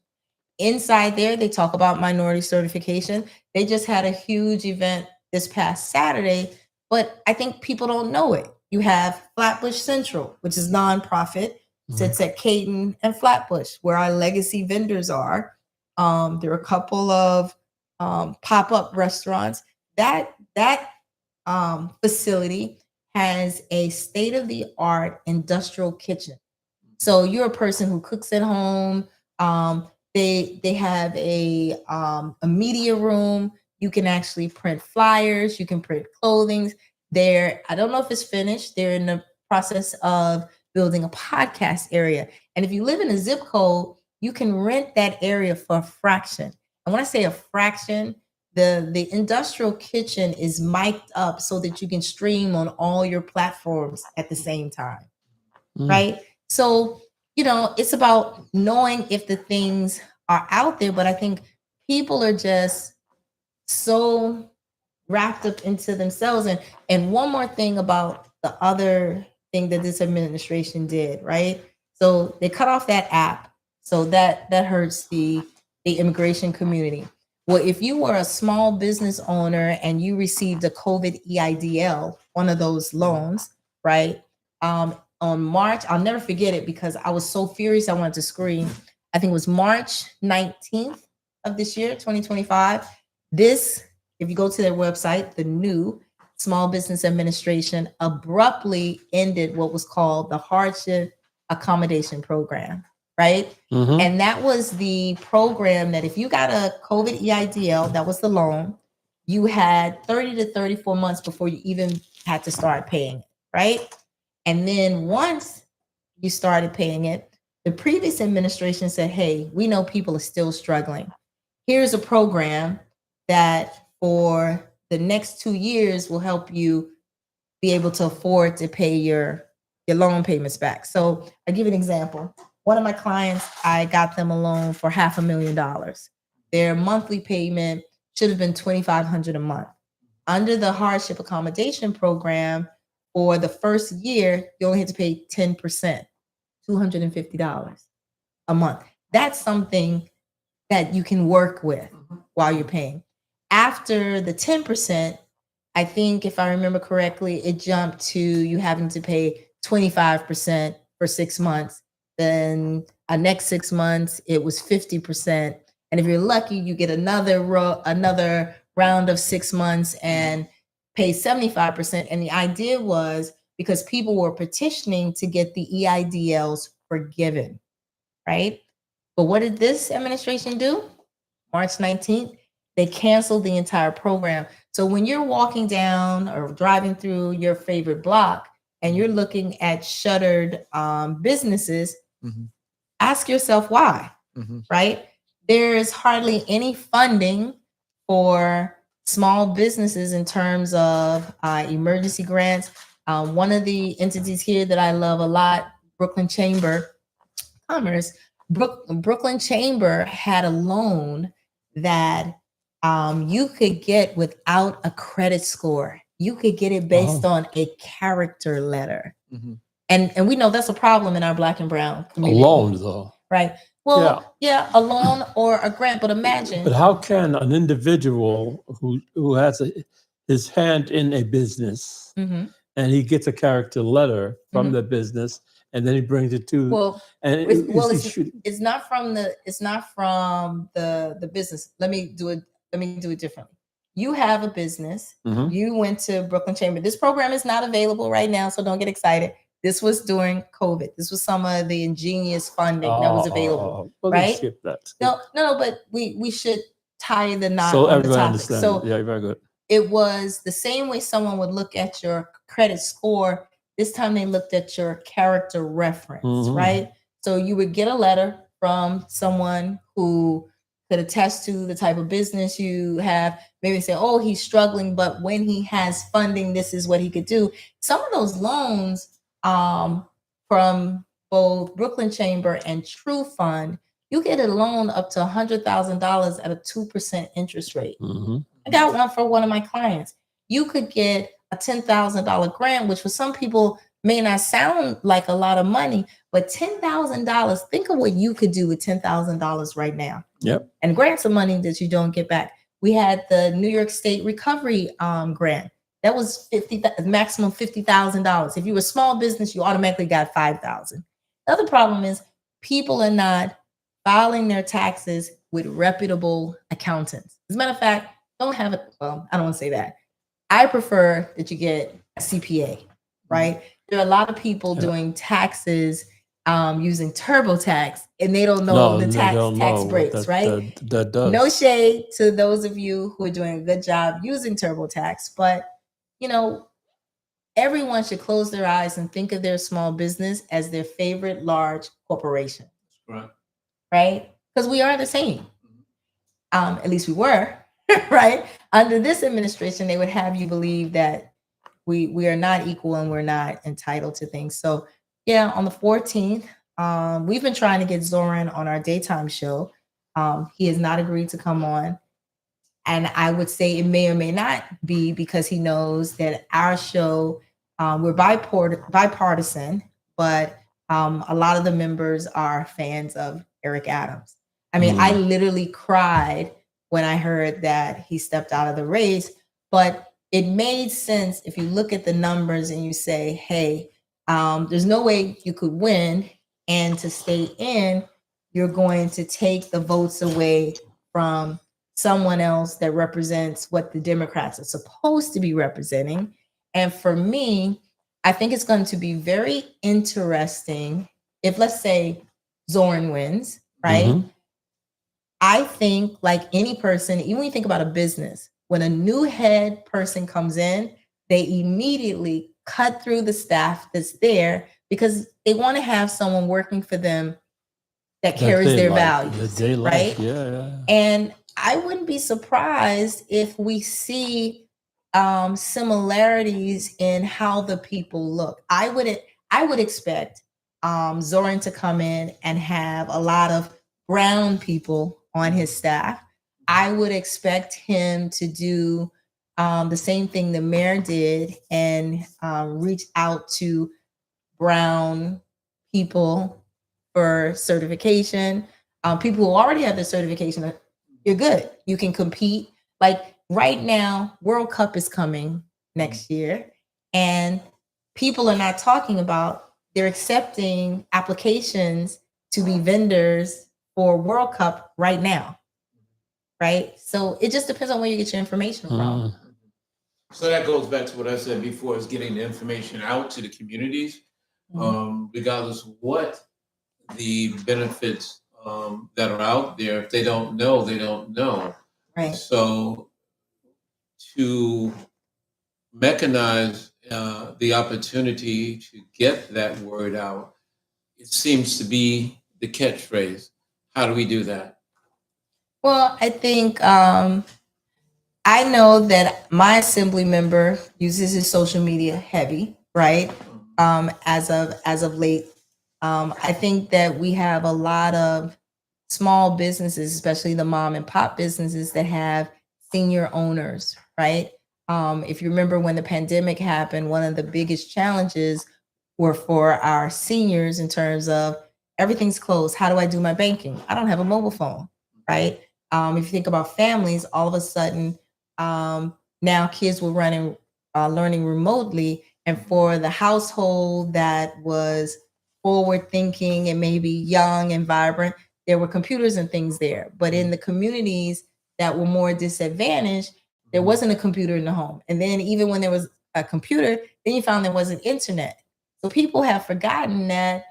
Inside there, they talk about minority certification. They just had a huge event this past Saturday, but I think people don't know it. You have Flatbush Central, which is nonprofit, sits at Caton and Flatbush, where our legacy vendors are. There are a couple of pop-up restaurants. That facility has a state-of-the-art industrial kitchen. So you're a person who cooks at home. They have a media room. You can actually print flyers. You can print clothing. I don't know if it's finished. They're in the process of building a podcast area. And if you live in a zip code, you can rent that area for a fraction. And when I say a fraction, the industrial kitchen is mic'd up so that you can stream on all your platforms at the same time, right? So, it's about knowing if the things are out there, but I think people are just so wrapped up into themselves. And one more thing about the other thing that this administration did, right? So they cut off that app. So that hurts the immigration community. Well, if you were a small business owner and you received a COVID EIDL, one of those loans, right? On March, I'll never forget it because I was so furious I wanted to scream. I think it was March 19th of this year, 2025. If you go to their website, the new Small Business Administration abruptly ended what was called the Hardship Accommodation Program, right? And that was the program that if you got a COVID EIDL, that was the loan, you had 30 to 34 months before you even had to start paying it, right? And then once you started paying it, the previous administration said, hey, we know people are still struggling. Here's a program that for the next 2 years will help you be able to afford to pay your loan payments back. So I'll give you an example. One of my clients, I got them a loan for $500,000. Their monthly payment should have been $2,500 a month. Under the hardship accommodation program, for the first year, you only had to pay 10%, $250 a month. That's something that you can work with while you're paying. After the 10%, I think if I remember correctly, it jumped to you having to pay 25% for 6 months. Then next 6 months, it was 50%. And if you're lucky, you get another round of 6 months and pay 75%. And the idea was because people were petitioning to get the EIDLs forgiven, right? But what did this administration do? March 19th, they canceled the entire program. So when you're walking down or driving through your favorite block and you're looking at shuttered businesses, ask yourself why, right? There's hardly any funding for small businesses in terms of emergency grants. One of the entities here that I love a lot, Brooklyn Chamber Commerce, Brooklyn Chamber had a loan that you could get without a credit score. You could get it based on a character letter. And we know that's a problem in our Black and brown community. A loan, though. Right. Well, yeah, a loan or a grant, but imagine. But how can an individual who has his hand in a business and he gets a character letter from the business and then he brings it to it's not from the business. Let me do it differently. You have a business. You went to Brooklyn Chamber. This program is not available right now, so don't get excited. This was during COVID. This was some of the ingenious funding that was available, right? Skip that. No, but we should tie the knot so on everybody the topic. understands. So yeah, very good. It was the same way someone would look at your credit score. This time they looked at your character reference, right? So you would get a letter from someone who could attest to the type of business you have. Maybe say, oh, he's struggling, but when he has funding, this is what he could do. Some of those loans from both Brooklyn Chamber and True Fund, you get a loan up to $100,000 at a 2% interest rate. I got one for one of my clients. You could get a $10,000 grant, which for some people may not sound like a lot of money, but $10,000, think of what you could do with $10,000 right now. Yep. And grants are money that you don't get back. We had the New York State Recovery Grant. That was maximum $50,000. If you were a small business, you automatically got $5,000. The other problem is people are not filing their taxes with reputable accountants. As a matter of fact, don't have it. Well, I don't want to say that. I prefer that you get a CPA, right? There are a lot of people doing taxes using TurboTax, and they don't know the tax breaks, right? That does. No shade to those of you who are doing a good job using TurboTax, but everyone should close their eyes and think of their small business as their favorite large corporation. Right. Right? Because we are the same. At least we were, right? Under this administration, they would have you believe that we are not equal and we're not entitled to things. So yeah, on the 14th, we've been trying to get Zoran on our daytime show. He has not agreed to come on. And I would say it may or may not be because he knows that our show, we're bipartisan, but a lot of the members are fans of Eric Adams. I mean, I literally cried when I heard that he stepped out of the race, but it made sense if you look at the numbers and you say, hey, there's no way you could win, and to stay in, you're going to take the votes away from someone else that represents what the Democrats are supposed to be representing. And for me, I think it's going to be very interesting if, let's say, Zoran wins, right? I think, like any person, even when you think about a business, when a new head person comes in, they immediately cut through the staff that's there because they want to have someone working for them that carries their values, right? Yeah. And I wouldn't be surprised if we see similarities in how the people look. I would expect Zoran to come in and have a lot of brown people on his staff. I would expect him to do the same thing the mayor did and reach out to brown people for certification. People who already have the certification, you're good. You can compete. Like right now, World Cup is coming next year, and people are not talking about, they're accepting applications to be vendors for World Cup right now. Right? So it just depends on where you get your information from. So that goes back to what I said before, is getting the information out to the communities, regardless of what the benefits that are out there. If they don't know, they don't know. Right. So to mechanize the opportunity to get that word out, it seems to be the catchphrase. How do we do that? Well, I think I know that my assembly member uses his social media heavy, right? As of late, I think that we have a lot of small businesses, especially the mom and pop businesses, that have senior owners, right? If you remember when the pandemic happened, one of the biggest challenges were for our seniors in terms of everything's closed. How do I do my banking? I don't have a mobile phone, right? If you think about families, all of a sudden, now kids were learning remotely, and for the household that was forward thinking and maybe young and vibrant, there were computers and things there. But in the communities that were more disadvantaged, there wasn't a computer in the home. And then even when there was a computer, then you found there wasn't internet. So people have forgotten that,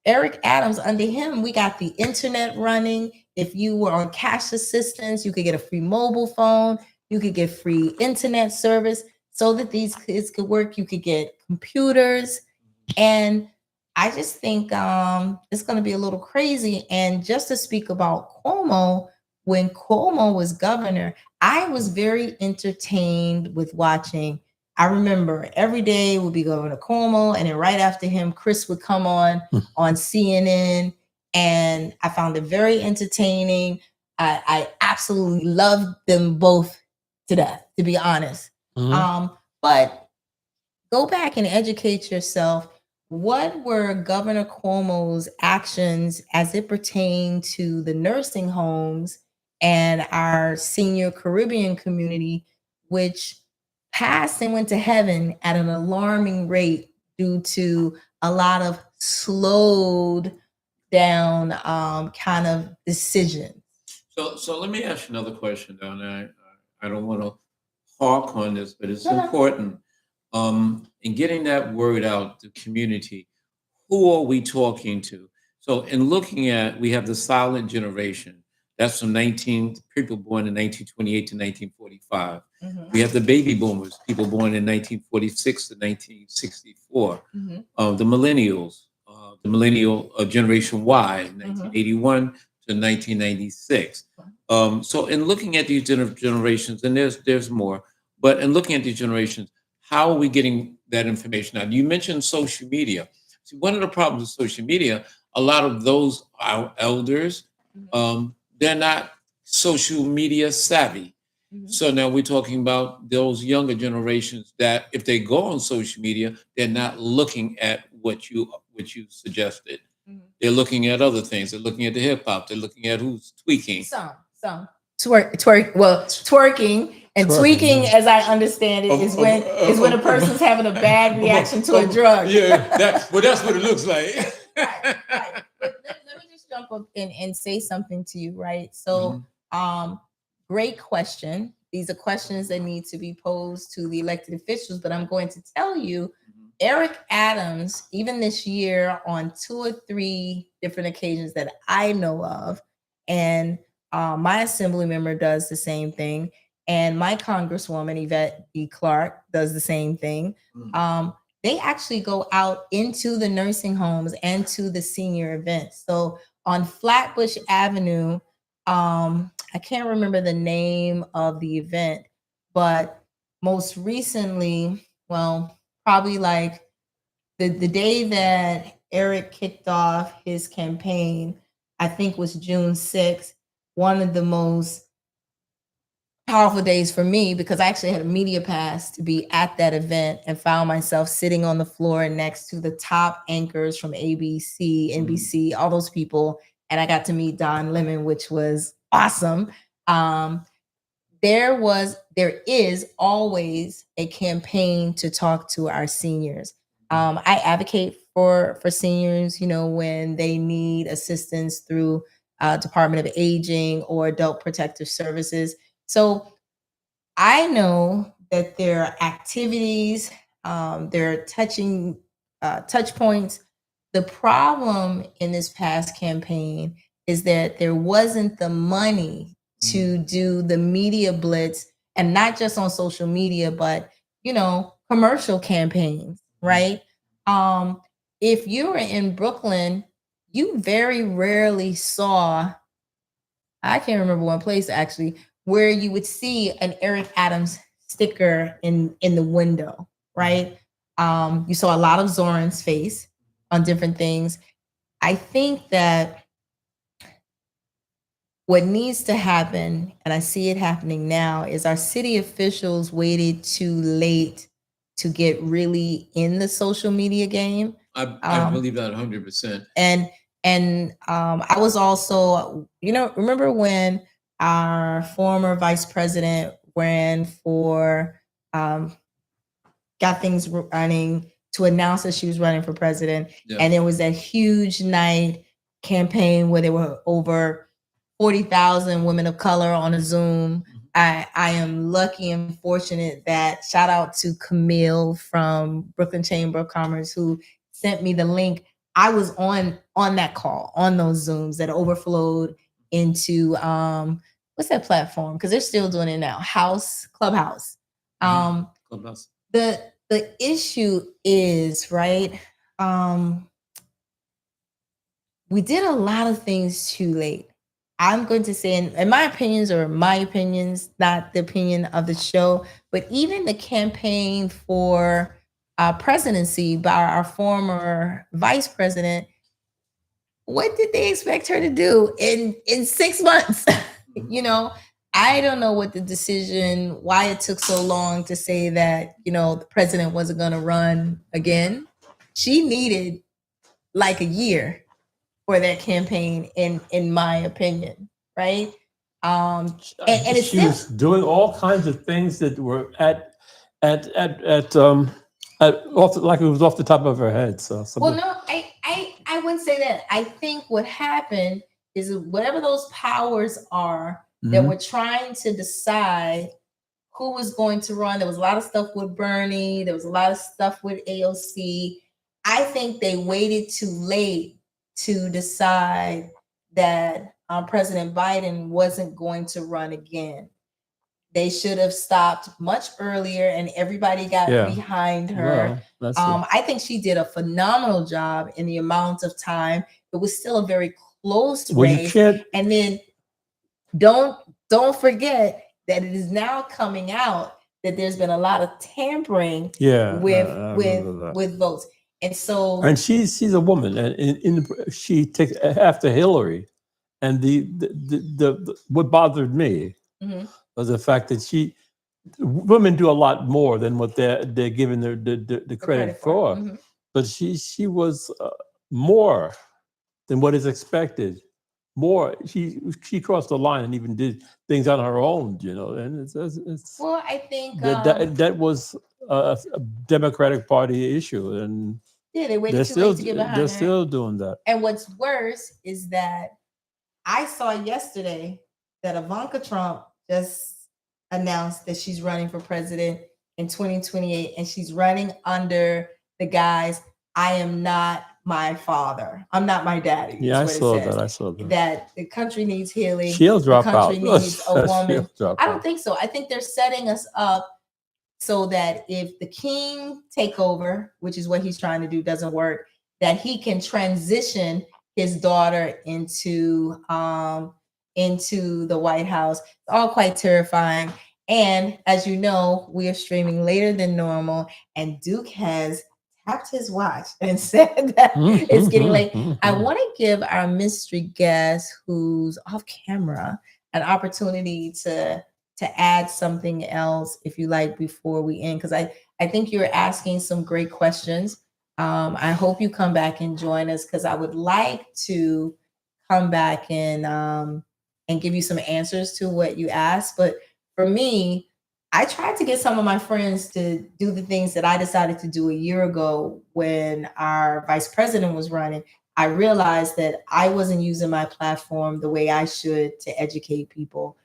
Eric Adams, under him, we got the internet running. If you were on cash assistance, you could get a free mobile phone. You could get free internet service so that these kids could work. You could get computers. And I just think it's going to be a little crazy. And just to speak about Cuomo, when Cuomo was governor, I was very entertained with watching. I remember every day would be Governor Cuomo, and then right after him, Chris would come on CNN, and I found it very entertaining. I absolutely loved them both to death, to be honest. But go back and educate yourself. What were Governor Cuomo's actions as it pertained to the nursing homes and our senior Caribbean community, which passed and went to heaven at an alarming rate due to a lot of slowed down kind of decisions? So let me ask you another question, Don. I don't want to harp on this, but it's important. In getting that word out to the community, who are we talking to? So in looking at, we have the silent generation. That's from people born in 1928 to 1945. Mhm. We have the baby boomers, people born in 1946 to 1964. Mhm. The millennials, the millennial generation Y, 1981 to 1996. So in looking at these generations, and there's more, but in looking at these generations, how are we getting that information out? You mentioned social media. See, one of the problems with social media, a lot of those our elders, they're not social media savvy. So now we're talking about those younger generations that if they go on social media, they're not looking at what you suggested. They're looking at other things. They're looking at the hip hop. They're looking at who's tweaking. Some twerking and tweaking, as I understand it, is when a person's having a bad reaction to a drug. Yeah, that's what it looks like. Right. But let me just jump up and say something to you, right? So, great question. These are questions that need to be posed to the elected officials, but I'm going to tell you, Eric Adams, even this year on 2 or 3 different occasions that I know of, and my assembly member does the same thing, and my congresswoman, Yvette E. Clarke, does the same thing. They actually go out into the nursing homes and to the senior events. So on Flatbush Avenue, I can't remember the name of the event, but most recently, well, probably like the day that Eric kicked off his campaign, I think was June 6th, one of the most powerful days for me because I actually had a media pass to be at that event and found myself sitting on the floor next to the top anchors from ABC, NBC, all those people. And I got to meet Don Lemon, which was awesome. There is always a campaign to talk to our seniors. I advocate for seniors, when they need assistance through Department of Aging or Adult Protective Services. So I know that there are activities, there are touch points. The problem in this past campaign is that there wasn't the money to do the media blitz, and not just on social media, but commercial campaigns, right? If you were in Brooklyn, you very rarely saw, I can't remember one place actually, where you would see an Eric Adams sticker in the window, right? You saw a lot of Zoran's face on different things. I think that what needs to happen, and I see it happening now, is our city officials waited too late to get really in the social media game. I believe that 100%. And I was also, remember when our former vice president ran for, got things running to announce that she was running for president. Yes. And there was that huge night campaign where there were over 40,000 women of color on a Zoom. I am lucky and fortunate that, shout out to Camille from Brooklyn Chamber of Commerce, who sent me the link. I was on that call, on those Zooms that overflowed into, what's that platform? Because they're still doing it now, Clubhouse. Clubhouse. The issue is, right, we did a lot of things too late. I'm going to say, and my opinions are my opinions, not the opinion of the show, but even the campaign for presidency by our former vice president, what did they expect her to do in 6 months? I don't know what the decision, why it took so long to say that, the president wasn't going to run again. She needed like a year for that campaign, in my opinion, right? And she was doing all kinds of things that were like it was off the top of her head. So well, no, I wouldn't say that. I think what happened is whatever those powers are that were trying to decide who was going to run. There was a lot of stuff with Bernie. There was a lot of stuff with AOC. I think they waited too late to decide that President Biden wasn't going to run again. They should have stopped much earlier, and everybody got behind her. Well, I think she did a phenomenal job in the amount of time. It was still a very close race. And then don't forget that it is now coming out that there's been a lot of tampering with votes. And so, and she's a woman, and she takes after Hillary, and the what bothered me was the fact that women do a lot more than what they're giving the credit for. But she was more than what is expected. More, she crossed the line and even did things on her own, and it's well, I think that was a Democratic Party issue, and they waited too late to get behind her. They're still doing that. And what's worse is that I saw yesterday that Ivanka Trump just announced that she's running for president in 2028, and she's running under the guise, I am not my father. I'm not my daddy. Yeah, I saw that. That the country needs healing. She'll drop out. The country needs a woman. I don't think so. I think they're setting us up so that if the king take over, which is what he's trying to do, doesn't work, that he can transition his daughter into the White House. It's all quite terrifying. And as you know, we are streaming later than normal, and Duke has tapped his watch and said that it's getting late. I want to give our mystery guest who's off camera an opportunity to add something else, if you like, before we end, because I think you're asking some great questions. I hope you come back and join us, because I would like to come back and give you some answers to what you asked. But for me, I tried to get some of my friends to do the things that I decided to do a year ago when our vice president was running. I realized that I wasn't using my platform the way I should to educate people.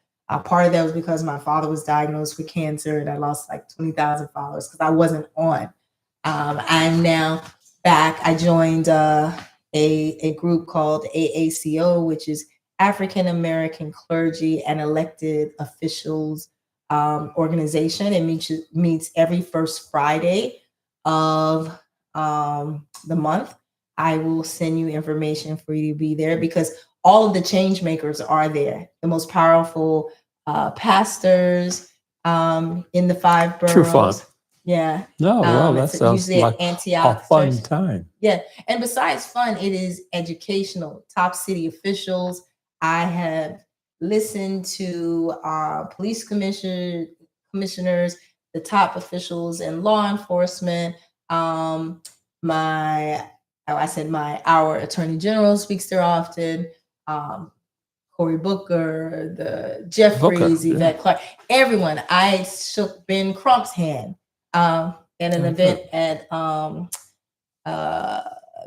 Part of that was because my father was diagnosed with cancer, and I lost like 20,000 followers because I wasn't on. I'm now back. I joined a group called AACO, which is African American Clergy and Elected Officials organization. It meets every first Friday of the month. I will send you information for you to be there, because all of the change makers are there. The most powerful pastors in the 5 boroughs. True fun. Yeah. No, well, that sounds like a fun time. Yeah. And besides fun, it is educational. Top city officials. I have listened to police commissioners, the top officials in law enforcement. Our attorney general speaks there often. Cory Booker, the Jeffries, Yvette Clarke, everyone. I shook Ben Crump's hand in an event at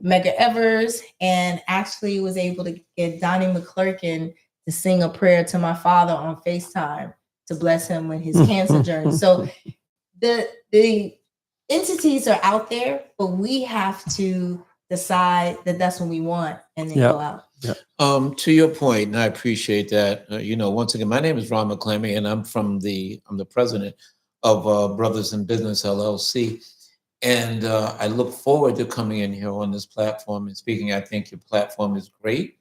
Medgar Evers, and actually was able to get Donnie McClurkin to sing a prayer to my father on FaceTime to bless him with his cancer journey. So the entities are out there, but we have to decide that that's what we want and then go out. Yep. To your point, and I appreciate that. Once again, my name is Ron McClammy, and I'm the president of Brothers in Business LLC. And I look forward to coming in here on this platform and speaking. I think your platform is great.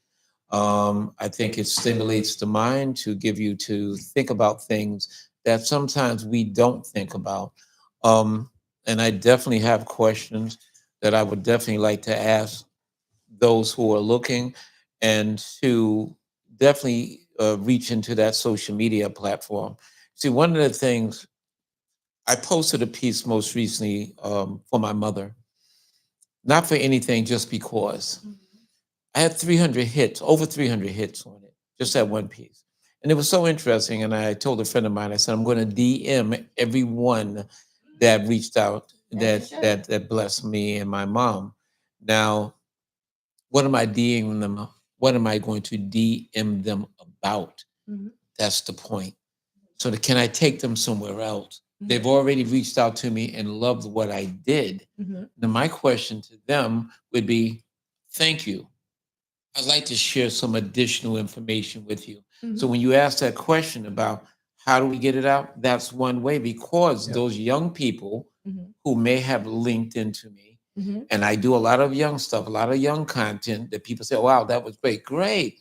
I think it stimulates the mind to give you to think about things that sometimes we don't think about. And I definitely have questions that I would definitely like to ask those who are looking, and to definitely reach into that social media platform. See, one of the things, I posted a piece most recently for my mother, not for anything, just because. I had 300 hits, over 300 hits on it, just that one piece. And it was so interesting. And I told a friend of mine, I said, I'm going to DM everyone that reached out, that blessed me and my mom. Now, what am I DMing them? What am I going to DM them about? That's the point. So can I take them somewhere else? They've already reached out to me and loved what I did. Now, my question to them would be, thank you. I'd like to share some additional information with you. So when you ask that question about how do we get it out, that's one way, because those young people who may have linked into me, and I do a lot of young stuff, a lot of young content that people say, wow, that was great. Great.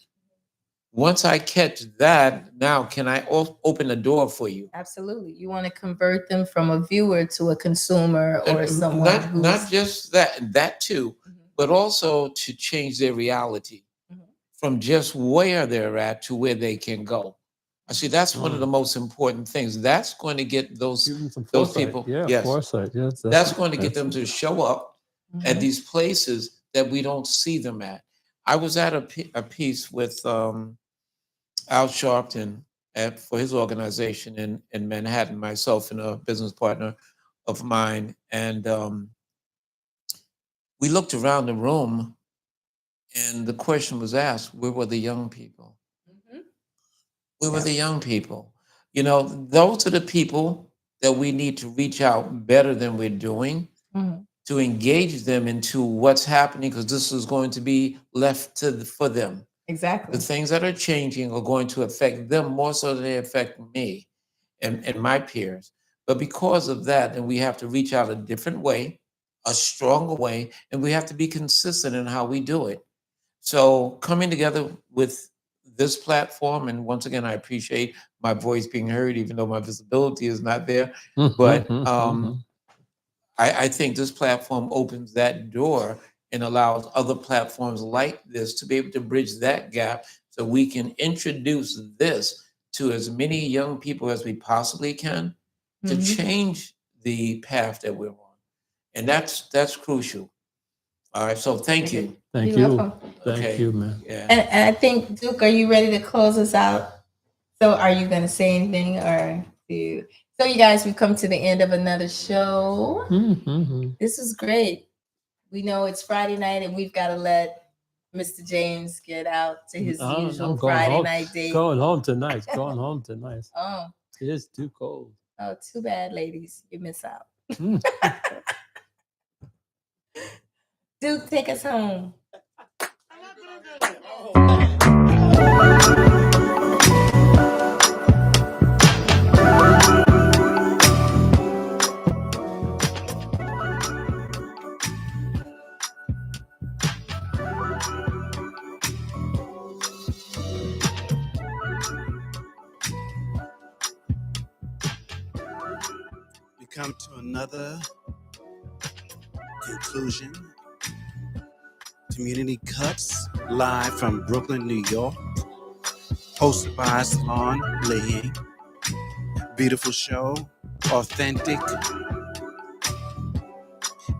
Once I catch that, now can I open the door for you? Absolutely. You want to convert them from a viewer to a consumer or someone not just that too, but also to change their reality from just where they're at to where they can go. I see that's one of the most important things. That's going to get those people. Yeah, foresight. Yes, that's going to get them to show up at these places that we don't see them at. I was at a piece with Al Sharpton for his organization in Manhattan, myself and a business partner of mine. And we looked around the room and the question was asked, where were the young people? Where were the young people? You know, those are the people that we need to reach out better than we're doing to engage them into what's happening, because this is going to be left for them. Exactly. The things that are changing are going to affect them more so than they affect me and my peers. But because of that, then we have to reach out a different way, a stronger way, and we have to be consistent in how we do it. So coming together with this platform, and once again, I appreciate my voice being heard, even though my visibility is not there. But I think this platform opens that door and allows other platforms like this to be able to bridge that gap so we can introduce this to as many young people as we possibly can to change the path that we're on. And that's crucial. All right, so thank you. Thank You're you. welcome. Thank you, man. Yeah. And I think, Duke, are you ready to close us out? So are you going to say anything or do you? So you guys, we've come to the end of another show. This is great. We know it's Friday night and we've got to let Mr. James get out to his usual Friday night date. Going home tonight. Going home tonight. Oh. It's too cold. Oh, too bad, ladies. You miss out. Duke, take us home. We come to another conclusion. Community Cuts, live from Brooklyn, New York. Hosted by SALON, LEAHING. Beautiful show, authentic.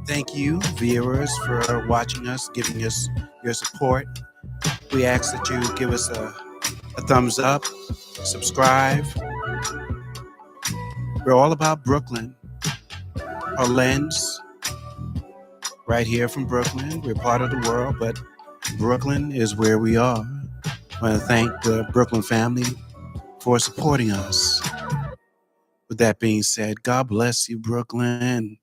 Thank you, viewers, for watching us, giving us your support. We ask that you give us a thumbs up, subscribe. We're all about Brooklyn. Our lens, right here from Brooklyn. We're part of the world, but Brooklyn is where we are. I want to thank the Brooklyn family for supporting us. With that being said, God bless you, Brooklyn.